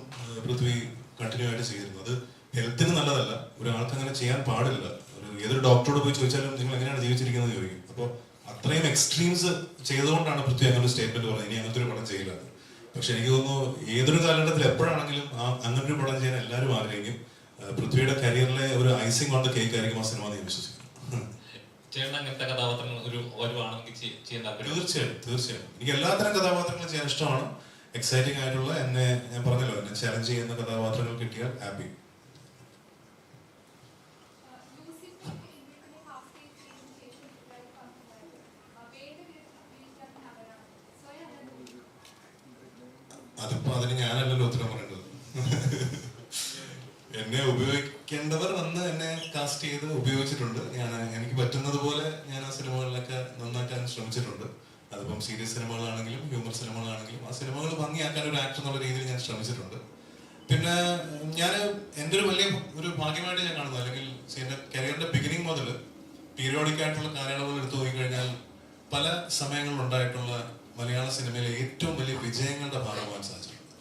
പൃഥ്വി കണ്ടിന്യൂ ആയിട്ട് ചെയ്തിരുന്നു. അത് ഹെൽത്തിന് നല്ലതല്ല, ഒരാൾക്ക് അങ്ങനെ ചെയ്യാൻ പാടില്ല. ഏതൊരു ഡോക്ടറോട് പോയി ചോദിച്ചാലും നിങ്ങൾ എങ്ങനെയാണ് ജീവിച്ചിരിക്കുന്നത് ചോദിക്കും. അപ്പോൾ അത്രയും എക്സ്ട്രീംസ് ചെയ്തുകൊണ്ടാണ് പൃഥ്വി അങ്ങനെ ഒരു സ്റ്റേറ്റ്മെന്റ് പറഞ്ഞത്, ഇനി അങ്ങനത്തെ ഒരു പടം ചെയ്യില്ല. പക്ഷെ എനിക്ക് തോന്നുന്നു ഏതൊരു കാലഘട്ടത്തിൽ എപ്പോഴാണെങ്കിലും അങ്ങനെ ഒരു പടം ചെയ്യാൻ എല്ലാവരും ആഗ്രഹിക്കും. പൃഥ്വിയുടെ കരിയറിലെ ഒരു ഐസിംഗ് ഓൺ ദ കേക്ക് ആയിരിക്കും ആ സിനിമ എന്ന് വിശ്വസിക്കുന്നു. ചേട്ടൻ അങ്ങനത്തെ കഥാപാത്രങ്ങൾ തീർച്ചയായും തീർച്ചയായും എനിക്ക് എല്ലാത്തരം കഥാപാത്രങ്ങളും ചെയ്യാൻ ഇഷ്ടമാണ്. എക്സൈറ്റിംഗ് ആയിട്ടുള്ള എന്നെ, ഞാൻ പറഞ്ഞല്ലോ, എന്നെ ചലഞ്ച് ചെയ്യുന്ന കഥാപാത്രങ്ങൾ കിട്ടിയാൽ ഹാപ്പി. അതിപ്പോ അതിന് ഞാനല്ലല്ലോ ഉത്തരം പറയേണ്ടത്. എന്നെ ഉപയോഗിക്കേണ്ടവർ വന്ന് എന്നെ കാസ്റ്റ് ചെയ്ത് ഉപയോഗിച്ചിട്ടുണ്ട്. എനിക്ക് പറ്റുന്നത് പോലെ ഞാൻ ആ സിനിമകളിലൊക്കെ നന്നാക്കാൻ ശ്രമിച്ചിട്ടുണ്ട്. അതിപ്പം സീരിയസ് സിനിമകളാണെങ്കിലും ഹ്യൂമർ സിനിമകളാണെങ്കിലും ആ സിനിമകൾ ഭംഗിയാക്കാൻ ഒരു ആക്ടർ എന്നുള്ള രീതിയിൽ ഞാൻ ശ്രമിച്ചിട്ടുണ്ട്. പിന്നെ ഞാൻ എൻ്റെ ഒരു വലിയ ഒരു ഭാഗ്യമായിട്ട് ഞാൻ കാണുന്നു, അല്ലെങ്കിൽ എൻ്റെ കരിയറിന്റെ ബിഗിനിങ് മുതൽ പീരിയോഡിക് ആയിട്ടുള്ള കാലയളവുകൾ എടുത്തു നോക്കിക്കഴിഞ്ഞാൽ പല സമയങ്ങളിലുണ്ടായിട്ടുള്ള മലയാള സിനിമയിലെ ഏറ്റവും വലിയ വിജയങ്ങളുടെ ഭാഗമാകാൻ സാധിച്ചിട്ടുണ്ട്.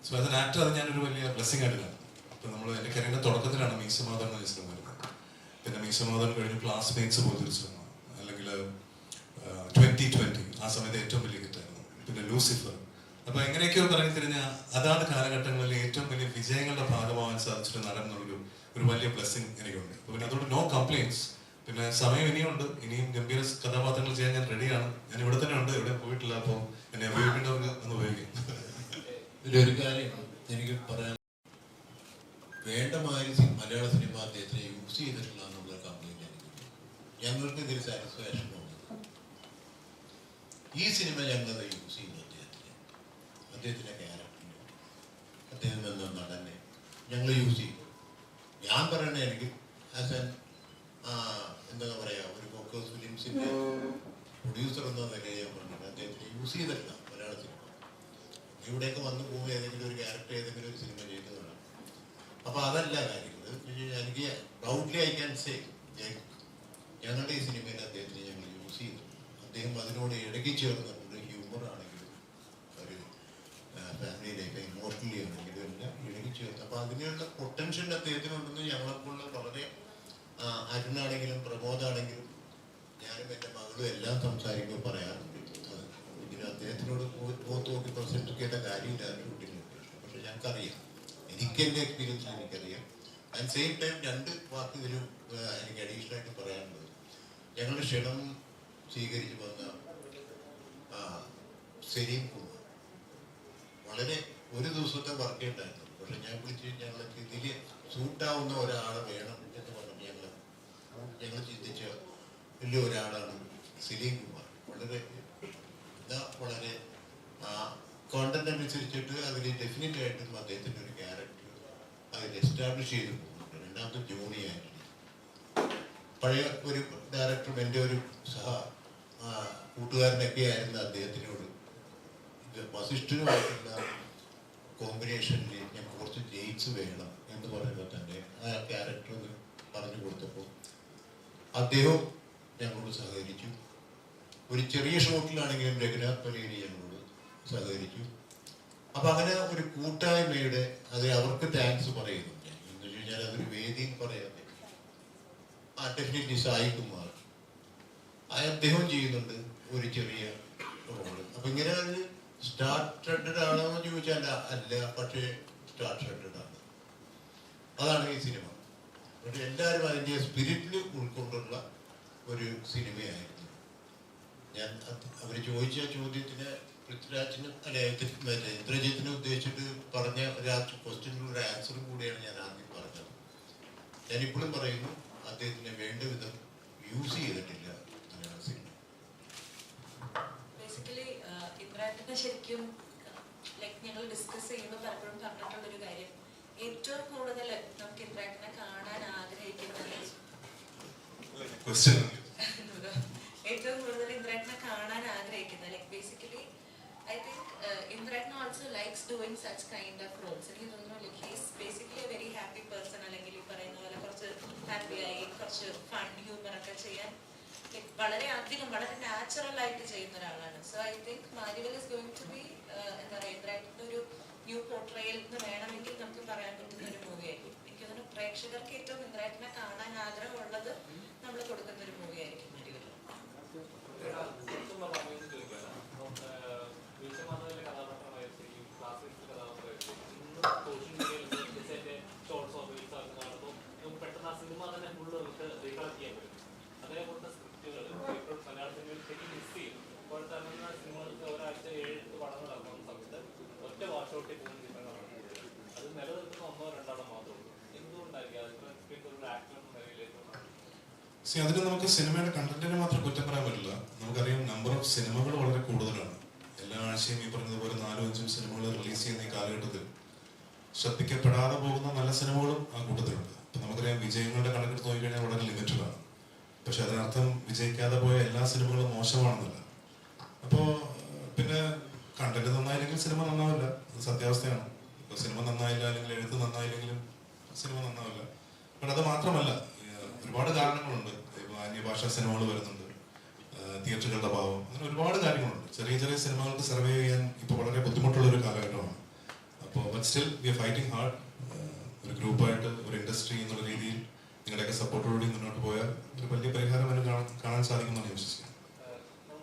സോ ആസ് എൻ ആക്ടർ അത് ഞാനൊരു വലിയ ബ്ലെസ്സിംഗ് ആയിട്ട് കാണും. ഇപ്പം നമ്മൾ എൻ്റെ കരിയറിന്റെ തുടക്കത്തിലാണ് മീശമാധവൻ എന്ന ചിത്രം വരുന്നത്. പിന്നെ മീശമാധവൻ കഴിഞ്ഞ് ക്ലാസ്മേറ്റ്സ് പോലത്തെ ഒരു സിനിമ, അല്ലെങ്കിൽ 2020 ആ സമയത്ത് ഏറ്റവും വലിയ ഹിറ്റായിരുന്നു. പിന്നെ ലൂസിഫർ. അപ്പൊ എങ്ങനെയൊക്കെയോ പറഞ്ഞു തിരിഞ്ഞ അതാത് കാലഘട്ടങ്ങളിൽ ഏറ്റവും വലിയ വിജയങ്ങളുടെ ഭാഗമാവാൻ സാധിച്ചിട്ട് നടൻ എന്നുള്ളൊരു വലിയ ബ്ലെസ്സിംഗ് എനിക്കുണ്ട്. പിന്നെ അതുകൊണ്ട് നോ കംപ്ലൈൻസ്. പിന്നെ സമയം ഇനിയുണ്ട്, ഇനിയും ഗംഭീര കഥാപാത്രങ്ങൾ ചെയ്യാൻ ഞാൻ റെഡിയാണ്. ഞാൻ ഇവിടെ തന്നെ ഉണ്ട്, ഇവിടെ പോയിട്ടില്ല. അപ്പോൾ എന്നെ ഉപയോഗിക്കേണ്ടവർക്ക് ഒന്ന് ഉപയോഗിക്കും. ഇതിലൊരു കാര്യം എനിക്ക് പറയാൻ, വേണ്ട മാതിരി മലയാള സിനിമ അദ്ദേഹത്തിനെ യൂസ് ചെയ്തിട്ടില്ല എന്നുള്ള കംപ്ലൈന്റ് എനിക്ക്. ഞങ്ങൾക്ക് ഇതിൽ സാറ്റിസ്ഫാക്ഷൻ ഉണ്ട്. ഈ സിനിമ ഞങ്ങൾ യൂസ് ചെയ്യുന്നു അദ്ദേഹത്തിന്റെ ക്യാരക്ടറിനെ, അദ്ദേഹം എന്ന നടനെ ഞങ്ങൾ യൂസ് ചെയ്യും. ഞാൻ പറയണേ, എനിക്ക് ആസ് എൻ എന്താ പറയാ, ഒരു ഫോക്കസ് ഫിലിംസിന്റെ പ്രൊഡ്യൂസർ എന്ന നിലയിൽ ഞാൻ പറഞ്ഞത് അദ്ദേഹത്തിനെ യൂസ് ചെയ്തിട്ടില്ല മലയാള സിനിമ. ഇവിടെയൊക്കെ വന്നു പോകും ഏതെങ്കിലും ഒരു ക്യാരക്ടർ ഏതെങ്കിലും ഒരു സിനിമ ചെയ്തതാണ്. അപ്പൊ അതല്ല കാര്യങ്ങൾ. എനിക്ക് പ്രൗഡ്ലി ഐ ക്യാൻ സേ ഞങ്ങളുടെ ഈ സിനിമയിൽ അദ്ദേഹത്തിനെ ഞങ്ങൾ യൂസ് ചെയ്തു. അദ്ദേഹം അതിനോട് ഇടയ്ക്ക് ചേർന്നിട്ടുണ്ട്. ഹ്യൂമർ ആണെങ്കിലും ഒരു ഫാമിലി ലൈഫ് ഇമോഷണലി ആണെങ്കിലും എല്ലാം ഇടയ്ക്ക് ചേർത്ത്. അപ്പൊ അതിനുള്ള പൊട്ടൻഷ്യൽ അദ്ദേഹത്തിനുണ്ടെന്ന് ഞങ്ങളെപ്പോലുള്ള വളരെ അരുണാണെങ്കിലും പ്രമോദാണെങ്കിലും ഞാനും എൻ്റെ മകളും എല്ലാം സംസാരിക്കുമ്പോൾ പറയാറുണ്ട്. ഇതിന് അദ്ദേഹത്തിനോട് പോത്ത് നോക്കി പ്രസന്റ് ചെയ്ത കാര്യമില്ല ഷൂട്ടിംഗ്. പക്ഷെ ഞങ്ങൾക്കറിയാം, എനിക്ക് എൻ്റെ എക്സ്പീരിയൻസിൽ എനിക്കറിയാം. അറ്റ് സെയിം ടൈം രണ്ട് വാക്ക് ഇതിലും എനിക്ക് അഡീഷണൽ ആയിട്ട് പറയാനുള്ളത്, ഞങ്ങളുടെ ക്ഷണം സ്വീകരിച്ച് വന്ന സലീം കുമാർ വളരെ ഒരു ദിവസത്തെ വർക്ക് ഉണ്ടായിരുന്നു. പക്ഷെ ഞാൻ വിളിച്ച് ഞങ്ങൾക്ക് ഇതിൽ സൂട്ടാവുന്ന ഒരാളെ വേണം എന്ന് പറഞ്ഞ് ഞങ്ങൾ ചിന്തിച്ച വലിയ ഒരാളാണ് സലീം കുമാർ. വളരെ കോണ്ടന്റ് അനുസരിച്ചിട്ട് അതിൽ ഡെഫിനറ്റ് ആയിട്ടും അദ്ദേഹത്തിൻ്റെ ഒരു ക്യാരക്ടർ അതിൽ എസ്റ്റാബ്ലിഷ് ചെയ്ത് പോകുന്നുണ്ട്. രണ്ടാമത്തെ ജോണി ആന്റണി, പഴയ ഒരു ഡയറക്ടറും എൻ്റെ ഒരു കൂട്ടുകാരനൊക്കെ ആയിരുന്ന അദ്ദേഹത്തിനോട് വസിഷ്ഠനുമായിട്ടുള്ള കോമ്പിനേഷനിൽ ഞാൻ കുറച്ച് ജെയിംസ് വേണം എന്ന് പറയുമ്പോൾ തന്നെ ആ ക്യാരക്ടർ പറഞ്ഞു കൊടുത്തപ്പോൾ അദ്ദേഹം ഞങ്ങളോട് സഹകരിച്ചു. ഒരു ചെറിയ ഷോട്ടിലാണെങ്കിലും രഘുനാഥ് പലേരി ഞങ്ങളോട് സഹകരിച്ചു. അപ്പൊ അങ്ങനെ ഒരു കൂട്ടായ്മയുടെ അത് അവർക്ക് താങ്ക്സ് പറയുന്നുണ്ട്. എന്ന് വെച്ച് കഴിഞ്ഞാൽ അതൊരു വേദിയിൽ പറയാതെ ഡെഫിനറ്റ്ലി സായി കുമാർ അദ്ദേഹം ചെയ്യുന്നുണ്ട് ഒരു ചെറിയ റോള്. അപ്പൊ ഇങ്ങനെ ഒരു സ്റ്റാർട്ടഡ് ആണോ എന്ന് ചോദിച്ചാൽ അല്ല, പക്ഷേ സ്റ്റാർട്ടഡ് ആണ്. അതാണ് ഈ സിനിമ. പക്ഷെ എല്ലാവരും അതിൻ്റെ സ്പിരിറ്റിൽ ഉൾക്കൊണ്ടുള്ള ഒരു സിനിമയായിരുന്നു. ഞാൻ അവർ ചോദിച്ച ചോദ്യത്തിന് പൃഥ്വിരാജിനും ഇന്ദ്രജിത്തിനെ ഉദ്ദേശിച്ചിട്ട് പറഞ്ഞ ഒരു ക്വസ്റ്റ്യനുള്ള ഒരു ആൻസറും കൂടിയാണ് ഞാൻ ആദ്യം പറഞ്ഞത്. ഞാനിപ്പോഴും പറയുന്നു, അദ്ദേഹത്തിനെ വേണ്ട വിധം യൂസ് ചെയ്തിട്ടില്ല മലയാള സിനിമ. ബേസിക്കലി ഇന്ദ്രാജിനെ ശരിക്കും ലൈക്ക് ഞങ്ങൾ ഡിസ്കസ് ചെയ്യുമ്പോൾ പലപ്പോഴും പറഞ്ഞിട്ടുള്ളൊരു കാര്യം, ഏറ്റവും കൂടുതൽ നമുക്ക് ഇന്ദ്രാജിനെ കാണാൻ ആഗ്രഹിക്കുന്നത് ഏറ്റവും കൂടുതൽ ഇന്ദ്രാജിനെ കാണാൻ ആഗ്രഹിക്കുന്നത് ലൈക്ക് ബേസിക്കലി ഐ തിങ്ക് ഇന്ദ്രാജിന് also likes doing such kind of roles. എനിക്ക് തോന്നുന്നു like he's basically a very happy person. അല്ലെങ്കിൽ ഈ പറയുന്ന പോലെ കുറച്ച് ഹാപ്പിയായി കുറച്ച് ഫൺ ഹ്യൂമർ ഒക്കെ ചെയ്യാൻ വളരെ അധികം വളരെ നാച്ചുറൽ ആയിട്ട് ചെയ്യുന്ന ഒരാളാണ്. So I think Marivel is going to be എന്താ പറയുക, ഇന്ദ്രാജിന്റെ ഒരു ന്യൂ പോർട്രയൽ എന്ന് വേണമെങ്കിൽ നമുക്ക് പറയാൻ പറ്റുന്ന ഒരു മൂവിയായിരിക്കും. എനിക്ക് തോന്നുന്നു പ്രേക്ഷകർക്ക് ഏറ്റവും ഇന്ദ്രേട്ടനെ കാണാൻ ആഗ്രഹമുള്ളത് നമ്മൾ കൊടുക്കുന്ന ഒരു മൂവിയായിരിക്കും മരിവല്ല. പെട്ടെന്ന് ആ സിനിമ തന്നെ ഫുള്ള് നമുക്ക് റീകളക്ട് ചെയ്യാൻ പറ്റും. അതേപോലത്തെ സ്ക്രിപ്റ്റുകൾ ഇപ്പോൾ മലയാള സിനിമയിൽ ശരിക്കും മിസ് ചെയ്യും. ഇപ്പോഴത്തെ തമിഴ്നാട് സിനിമകൾക്ക് ഒരാഴ്ച 7 പടങ്ങൾ നടക്കുന്ന സമയത്ത് ഒറ്റ വാഷൗട്ടിൽ പോകുന്ന ചിത്രങ്ങളാണ്. അത് നിലനിൽക്കുന്ന 1-2 മാത്രമേ ഉള്ളൂ. എന്തുകൊണ്ടായിരിക്കും അതിന് എക്സ്പീരിയൻസ് ഒരു ആക്ടർ എന്ന നിലയിലേക്ക്? അതിന് നമുക്ക് സിനിമയുടെ കണ്ടന്റിനെ മാത്രം കുറ്റം പറയാൻ പറ്റില്ല. നമുക്കറിയാം നമ്പർ ഓഫ് സിനിമകൾ വളരെ കൂടുതലാണ്. എല്ലാ ആഴ്ചയും ഈ പറഞ്ഞതുപോലെ 4-5 സിനിമകൾ റിലീസ് ചെയ്യുന്ന ഈ കാലഘട്ടത്തിൽ ശ്രദ്ധിക്കപ്പെടാതെ പോകുന്ന നല്ല സിനിമകളും ആ കൂട്ടത്തിലുണ്ട്. ഇപ്പൊ നമുക്കറിയാം വിജയങ്ങളുടെ കണക്കെടുത്ത് നോക്കിക്കഴിഞ്ഞാൽ വളരെ ലിമിറ്റഡ് ആണ്. പക്ഷെ അതിനർത്ഥം വിജയിക്കാതെ പോയ എല്ലാ സിനിമകളും മോശമാണെന്നല്ല. അപ്പോ പിന്നെ കണ്ടന്റ് നന്നായില്ലെങ്കിൽ സിനിമ നന്നാവില്ല, അത് സത്യാവസ്ഥയാണ്. ഇപ്പൊ സിനിമ നന്നായില്ല അല്ലെങ്കിൽ എഴുത്ത് നന്നായില്ലെങ്കിലും സിനിമ നന്നാവില്ല. പക്ഷെ അത് മാത്രമല്ല, ഒരുപാട് കാരണങ്ങളുണ്ട്. ഇപ്പൊ അന്യഭാഷാ സിനിമകൾ വരുന്നുണ്ട്, തിയേറ്ററുകളുടെ അഭാവം, അങ്ങനെ ഒരുപാട് കാര്യങ്ങളുണ്ട്. ചെറിയ ചെറിയ സിനിമകൾക്ക് സർവേ ചെയ്യാൻ ഇപ്പൊ വളരെ ബുദ്ധിമുട്ടുള്ള ഒരു കാലഘട്ടമാണ്. അപ്പോൾ but still we are fighting hard. ഒരു ഗ്രൂപ്പായിട്ട് ഒരു ഇൻഡസ്ട്രി എന്നുള്ള രീതിയിൽ നിങ്ങളുടെയൊക്കെ സപ്പോർട്ടോടുകൂടി മുന്നോട്ട് പോയാൽ ഒരു വലിയ പരിഹാരം അതിന് കാണാൻ സാധിക്കുമെന്നാണ് ഞാൻ വിശ്വസിക്കുന്നത്.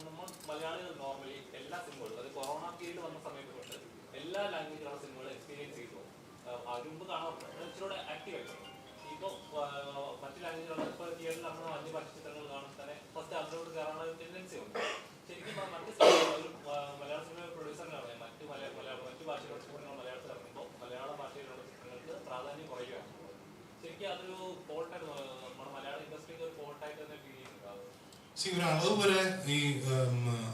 നമ്മൾ മലയാളികൾ നോർമലി എല്ലാ സിനിമകളും, അത് കൊറോണ പീരീഡ് വന്ന സമയത്ത് തൊട്ട് എല്ലാ ലാംഗ്വേജിലുള്ള സിനിമകൾ എക്സ്പീരിയൻസ് ചെയ്തു. അതിന് കാണാൻ ഇച്ചിലൂടെ ആക്റ്റീവ് ആയിരുന്നു. ഇപ്പോൾ മറ്റു ലാംഗ്വേജിലുള്ള ഇപ്പോൾ തിയേറ്ററിൽ നമ്മൾ അന്യഭാഷ ചിത്രങ്ങൾ കാണുമ്പോൾ തന്നെ ഫസ്റ്റ് അതിലോട്ട് കയറാനുള്ള ഒരു ടെൻഡൻസി ഉണ്ട്. ശരിക്കും മറ്റ് സിനിമകൾ മലയാള സിനിമ പ്രൊഡ്യൂസറിനാണ് മറ്റു ഭാഷയിലുള്ള ചിത്രങ്ങൾ മലയാളത്തിൽ ഇറങ്ങുമ്പോൾ മലയാള ഭാഷയിലുള്ള ചിത്രങ്ങൾക്ക് പ്രാധാന്യം കുറയുകയാണ്. ശരിക്കും അതൊരു ഫോൾട്ടായിട്ട് നമ്മുടെ മലയാള ഇൻഡസ്ട്രിക്ക് ഒരു ഫോൾട്ടായിട്ട് തന്നെ ഫീൽ ചെയ്യുന്നുണ്ടാവും. ഒരു അളവ് വരെ ഈ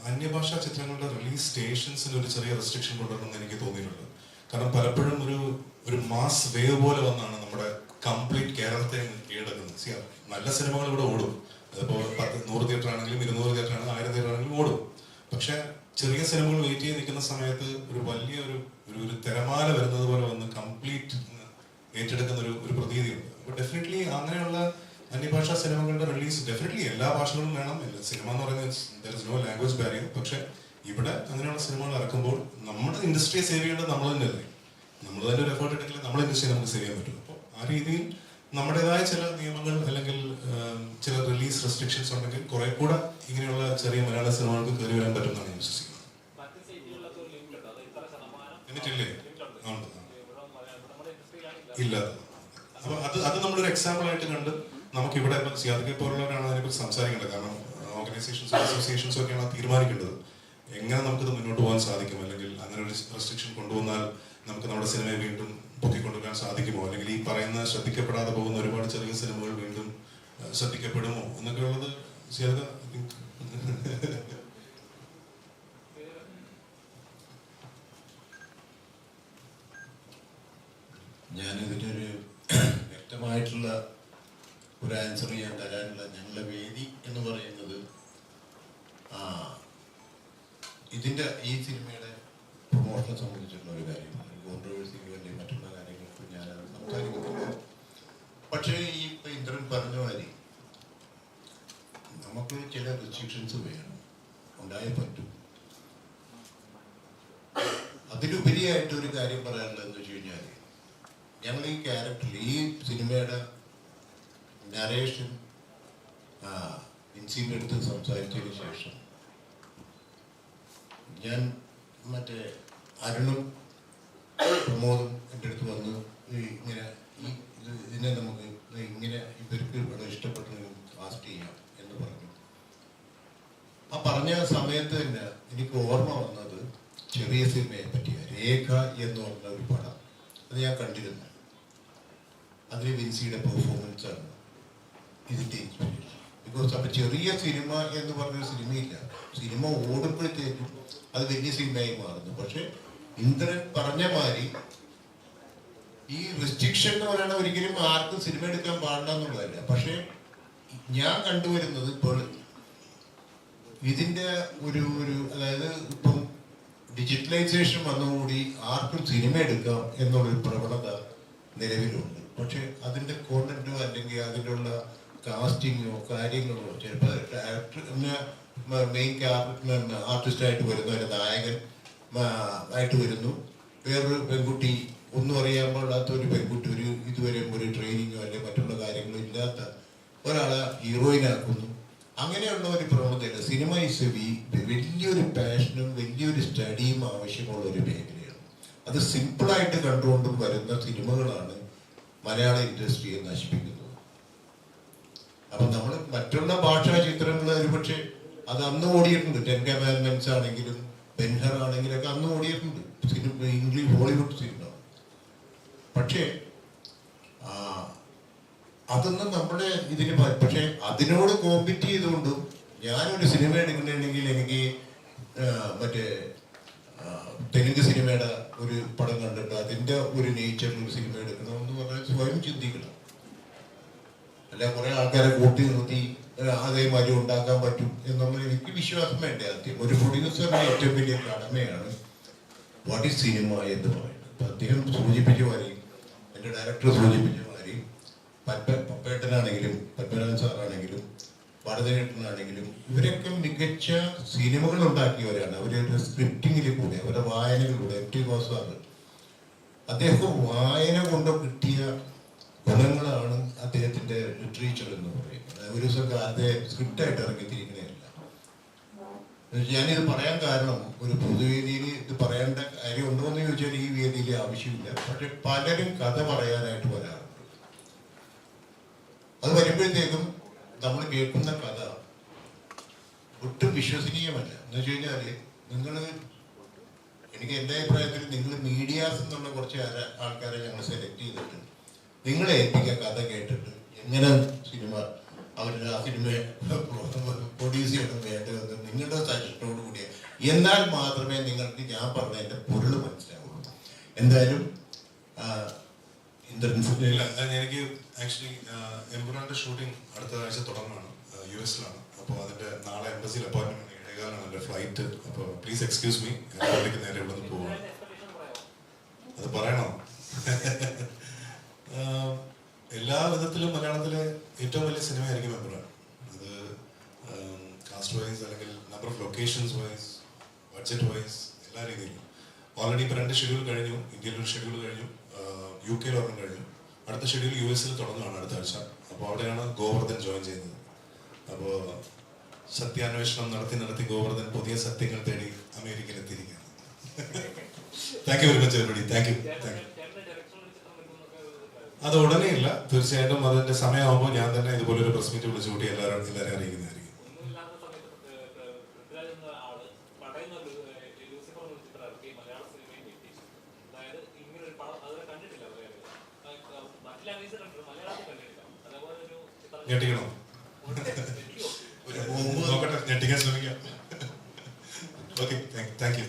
അന്യഭാഷാ ചിത്രങ്ങളുടെ റിലീസ് സ്റ്റേഷൻസിന് ഒരു ചെറിയ റെസ്ട്രിക്ഷൻ കൊണ്ടുവരണമെന്ന് എനിക്ക് തോന്നിയിട്ടുണ്ട്. കാരണം പലപ്പോഴും ഒരു മാസ് വേവ് പോലെ വന്നാണ് നമ്മുടെ കംപ്ലീറ്റ് കേരളത്തെ കീഴടക്കുന്നത്. നല്ല സിനിമകൾ ഇവിടെ ഓടും. അതിപ്പോൾ 100 തിയേറ്റർ ആണെങ്കിലും 200 തിയേറ്റർ ആണെങ്കിലും 1000 തിയേറ്റർ ആണെങ്കിലും ഓടും. പക്ഷെ ചെറിയ സിനിമകൾ വെയിറ്റ് ചെയ്ത് നിൽക്കുന്ന സമയത്ത് ഒരു വലിയ ഒരു തിരമാല വരുന്നത് പോലെ വന്ന് കംപ്ലീറ്റ് ഏറ്റെടുക്കുന്ന ഒരു പ്രതീതിയുണ്ട്. അപ്പോൾ ഡെഫിനറ്റ്ലി അങ്ങനെയുള്ള അന്യഭാഷാ സിനിമകളുടെ റിലീസ് ഡെഫിനറ്റ്ലി എല്ലാ ഭാഷകളും വേണം. സിനിമ എന്ന് പറയുന്നത് there is no language barrier. പക്ഷെ ഇവിടെ അങ്ങനെയുള്ള സിനിമകൾ ഇറക്കുമ്പോൾ നമ്മുടെ ഇൻഡസ്ട്രിയെ സേവ് ചെയ്യേണ്ടത് നമ്മൾ തന്നെയല്ലേ. നമ്മൾ തന്നെ ഒരു എഫേർട്ട് എടുക്കില്ല നമ്മുടെ ഇൻഡസ്ട്രി നമുക്ക് സേവ് ചെയ്യാൻ പറ്റും. അപ്പോൾ ആ രീതിയിൽ നമ്മുടേതായ ചില നിയമങ്ങൾ അല്ലെങ്കിൽ ചില റിലീസ് റെസ്ട്രിക്ഷൻസ് ഉണ്ടെങ്കിൽ കുറെ കൂടെ ഇങ്ങനെയുള്ള ചെറിയ മലയാള സിനിമകൾക്ക് കയറി വരാൻ പറ്റുമെന്നാണ് ഞാൻ വിശ്വസിക്കുന്നത്. എന്നിട്ടില്ലേ? ഇല്ല. അപ്പൊ അത് നമ്മളൊരു എക്സാമ്പിൾ ആയിട്ട് കണ്ട് നമുക്ക് ഇവിടെ സിയാദിക്കെ പോലുള്ളവരാണ് അതിനെക്കുറിച്ച് സംസാരിക്കേണ്ടത്. കാരണം ഓർഗനൈസേഷൻസും അസോസിയേഷൻസും ഒക്കെയാണ് തീരുമാനിക്കേണ്ടത് എങ്ങനെ നമുക്കിത് മുന്നോട്ട് പോകാൻ സാധിക്കും, അല്ലെങ്കിൽ അങ്ങനെ ഒരു റെസ്ട്രിക്ഷൻ കൊണ്ടുവന്നാൽ നമുക്ക് നമ്മുടെ സിനിമയെ വീണ്ടും പൊക്കിക്കൊണ്ടുവരാൻ സാധിക്കുമോ, അല്ലെങ്കിൽ ഈ പറയുന്ന ശ്രദ്ധിക്കപ്പെടാതെ പോകുന്ന ഒരുപാട് ചെറിയ സിനിമകൾ വീണ്ടും ശ്രദ്ധിക്കപ്പെടുമോ എന്നൊക്കെ ഉള്ളത് സിയാദ് ഞാനിതിനൊരു വ്യക്തമായിട്ടുള്ള ഒരു ആൻസർ ചെയ്യാൻ തരാനുള്ള ഞങ്ങളുടെ വേദി എന്ന് പറയുന്നത് ഈ സിനിമയുടെ പ്രൊമോഷനെ സംബന്ധിച്ചിട്ടുള്ള ഒരു കാര്യമാണ്. കോൺട്രവേഴ്സിക്ക് വേണ്ടി മറ്റുള്ള കാര്യങ്ങൾക്ക് ഞാനത് സംസാരിക്കുന്നില്ല. പക്ഷേ ഈ ഇപ്പം ഇന്ദ്രൻ പറഞ്ഞ മാതിരി നമുക്ക് ചില റെസ്ട്രിക്ഷൻസ് വേണം, ഉണ്ടായേ പറ്റൂ. അതിലുപരിയായിട്ട് ഒരു കാര്യം പറയാനുള്ളതെന്ന് വെച്ച് കഴിഞ്ഞാൽ ഞങ്ങൾ ഈ ക്യാരക്ടറിൽ ഈ സിനിമയുടെ നരേഷൻ ഇൻസിൻ്റെ അടുത്ത് സംസാരിച്ചതിന് ശേഷം ഞാൻ മറ്റേ അരുണും പ്രമോദും എൻ്റെ അടുത്ത് വന്ന് ഇങ്ങനെ ഇതിനെ നമുക്ക് ഇങ്ങനെ ഇവർക്ക് ഇവിടെ ഇഷ്ടപ്പെട്ട കാസ്റ്റ് ചെയ്യാം എന്ന് പറഞ്ഞു. ആ പറഞ്ഞ സമയത്ത് തന്നെ എനിക്ക് ഓർമ്മ വന്നത് ചെറിയ സിനിമയെ പറ്റിയ രേഖ എന്ന് പറഞ്ഞ ഒരു പടം. അത് ഞാൻ കണ്ടിരുന്നു. അതിൽ വിൻസിയുടെ പെർഫോമൻസ് ആണ് ഇതിൻ്റെ ഇൻസ്പിറേഷൻ. ബിക്കോസ് അപ്പം ചെറിയ സിനിമ എന്ന് പറഞ്ഞൊരു സിനിമയില്ല. സിനിമ ഓടുമ്പോഴത്തേക്കും അത് വലിയ സിനിമയായി മാറുന്നു. പക്ഷെ ഇന്ദ്രൻ പറഞ്ഞ മാതിരി ഈ റെസ്ട്രിക്ഷൻ എന്ന് പറയുന്നത് ഒരിക്കലും ആർക്കും സിനിമ എടുക്കാൻ പാടില്ല എന്നുള്ളതല്ല. പക്ഷെ ഞാൻ കണ്ടുവരുന്നത് ഇപ്പോൾ ഇതിൻ്റെ ഒരു അതായത് ഇപ്പം ഡിജിറ്റലൈസേഷൻ വന്നുകൂടി ആർക്കും സിനിമ എടുക്കാം എന്നുള്ളൊരു പ്രവണത നിലവിലുണ്ട്. പക്ഷെ അതിൻ്റെ കോണ്ടന്റോ അല്ലെങ്കിൽ അതിലുള്ള കാസ്റ്റിങ്ങോ കാര്യങ്ങളോ ചിലപ്പോൾ ഡയറക്ടർ മെയിൻ ആർട്ടിസ്റ്റായിട്ട് വരുന്നു, ഒരു നായകൻ ആയിട്ട് വരുന്നു, വേറൊരു പെൺകുട്ടി ഒന്നും അറിയാൻ പാടാത്ത ഒരു പെൺകുട്ടി, ഒരു ഇതുവരെ ഒരു ട്രെയിനിങ്ങോ അല്ലെങ്കിൽ മറ്റുള്ള കാര്യങ്ങളോ ഇല്ലാത്ത ഒരാളെ ഹീറോയിനാക്കുന്നു. അങ്ങനെയുള്ള ഒരു പ്രവണതയില്ല. സിനിമ ഈസ് വലിയൊരു പാഷനും വലിയൊരു സ്റ്റഡിയും ആവശ്യമുള്ള ഒരു മേഖലയാണ്. അത് സിമ്പിളായിട്ട് കണ്ടുകൊണ്ടും വരുന്ന സിനിമകളാണ് മലയാള ഇൻഡസ്ട്രിയെ നശിപ്പിക്കുന്നത്. അപ്പം നമ്മൾ മറ്റുള്ള ഭാഷാ ചിത്രങ്ങൾ ഒരുപക്ഷെ അത് അന്ന് ഓടിയിട്ടുണ്ട്. 10 Commandments ആണെങ്കിലും ബെൻഹർ ആണെങ്കിലൊക്കെ അന്ന് ഓടിയിട്ടുണ്ട് സിനിമ, ഇംഗ്ലീഷ് ഹോളിവുഡ് സിനിമ. പക്ഷേ അതൊന്നും നമ്മുടെ ഇതിന് പക്ഷെ അതിനോട് കോമ്പറ്റ് ചെയ്തുകൊണ്ടും ഞാനൊരു സിനിമ എടുക്കണമെങ്കിൽ എനിക്ക് മറ്റേ തെലുങ്ക് സിനിമയുടെ ഒരു പടം കണ്ടിട്ട് അതിൻ്റെ ഒരു നേച്ചറിൽ ഒരു സിനിമ എടുക്കണമെന്ന് പറഞ്ഞാൽ സ്വയം ചിന്തിക്കണം. അല്ല കുറെ ആൾക്കാരെ കൂട്ടി നിർത്തി അതേമാതിരി ഉണ്ടാക്കാൻ പറ്റും എന്നുള്ള എനിക്ക് വിശ്വാസം വേണ്ടേ. ആദ്യം ഒരു പ്രൊഡ്യൂസറിന്റെ ഏറ്റവും വലിയ കടമയാണ് വാട്ട് ഈസ് സിനിമ എന്ന് പറയുന്നത്. അദ്ദേഹം സൂചിപ്പിച്ച മാതിരി, എൻ്റെ ഡയറക്ടർ സൂചിപ്പിച്ച മാതിരി, പപ്പേട്ടനാണെങ്കിലും പത്മനാഭൻ സാറാണെങ്കിലും ഭരതേട്ടനാണെങ്കിലും ഇവരൊക്കെ മികച്ച സിനിമകൾ ഉണ്ടാക്കിയവരാണ്. അവരുടെ സ്ക്രിപ്റ്റിങ്ങിൽ കൂടെ അവരുടെ വായനകളിലൂടെ MT വാസുദേവൻ അദ്ദേഹം വായന കൊണ്ട് കിട്ടിയ ഗുണങ്ങളാണ് അദ്ദേഹത്തിന്റെ ലിറ്ററേച്ചർ എന്ന് പറയുന്നത്. ഒരു അദ്ദേഹം സ്ക്രിപ്റ്റായിട്ട് ഇറങ്ങിത്തിരിക്കുന്നതല്ല. ഞാനിത് പറയാൻ കാരണം ഒരു പൊതുവേദിയിൽ ഇത് പറയേണ്ട കാര്യം ഉണ്ടോ എന്ന് ചോദിച്ചാൽ ഈ വേദിയിൽ ആവശ്യമില്ല. പക്ഷെ പലരും കഥ പറയാനായിട്ട് വരാറുണ്ട്. അത് വരുമ്പോഴത്തേക്കും നമ്മൾ കേൾക്കുന്ന കഥ ഒട്ടും വിശ്വസനീയമല്ല. എന്ന് വെച്ച് കഴിഞ്ഞാൽ എനിക്ക് എൻ്റെ അഭിപ്രായത്തിൽ നിങ്ങൾ മീഡിയാസ് എന്നുള്ള കുറച്ച് ആൾക്കാരെ ഞങ്ങൾ സെലക്ട് ചെയ്തിട്ട് നിങ്ങളെ ഏൽപ്പിക്കുക കഥ കേട്ടിട്ട് എങ്ങനെ സിനിമ അവരുടെ ആ സിനിമയെ പ്രൊഡ്യൂസ് ചെയ്യണം വേണ്ടതെന്ന് നിങ്ങളുടെ സജഷനോട് കൂടിയ, എന്നാൽ മാത്രമേ നിങ്ങൾക്ക് ഞാൻ പറഞ്ഞതിൻ്റെ പൊരുൾ മനസ്സിലാവുള്ളൂ. എന്തായാലും എനിക്ക് ആക്ച്വലി എംപുരാന്റെ ഷൂട്ടിംഗ് അടുത്ത ആഴ്ച തുടങ്ങുകയാണ്. US-ലാണ്. അപ്പോൾ അതിന്റെ നാളെ എംബസിയിൽ അപ്പോയിന്റ്മെന്റ് 7:30 എൻ്റെ ഫ്ലൈറ്റ്. അപ്പോൾ പ്ലീസ് എക്സ്ക്യൂസ് മീ, എനിക്ക് നേരെ ഇവിടെ നിന്ന് പോവാണ്. അത് പറയണോ? എല്ലാ വിധത്തിലും മലയാളത്തിലെ ഏറ്റവും വലിയ സിനിമയായിരിക്കും എംപുരാൻ. അത് കാസ്റ്റ് വൈസ് അല്ലെങ്കിൽ number of locations wise, budget wise, എല്ലാ രീതിയിലും. ഓൾറെഡി ഇപ്പോൾ 2 ഷെഡ്യൂൾ കഴിഞ്ഞു. ഇന്ത്യയിൽ ഒരു ഷെഡ്യൂൾ കഴിഞ്ഞു, UK-യിൽ ഒരെണ്ണം കഴിഞ്ഞു. അടുത്ത ഷെഡ്യൂൾ US-ൽ തുടങ്ങുകയാണ് അടുത്ത ആഴ്ച. അപ്പോൾ അവിടെയാണ് ഗോവർദ്ധൻ ജോയിൻ ചെയ്യുന്നത്. അപ്പോൾ സത്യാന്വേഷണം നടത്തി ഗോവർദ്ധൻ പുതിയ സത്യങ്ങൾ തേടി അമേരിക്കയിൽ എത്തിയിരിക്കുകയാണ്. Thank you very much everybody. Thank you. അത് ഉടനെ ഇല്ല, തീർച്ചയായിട്ടും അതിന്റെ സമയമാകുമ്പോൾ ഞാൻ തന്നെ ഇതുപോലൊരു പ്രസ് മീറ്റ് വിളിച്ചു കൂട്ടി എല്ലാവരും അറിയിക്കുന്നതായിരിക്കും. ഞെട്ടിക്കണോ? നോക്കട്ടെ, ഞെട്ടിക്കാൻ ശ്രമിക്കാം. Okay, thank you.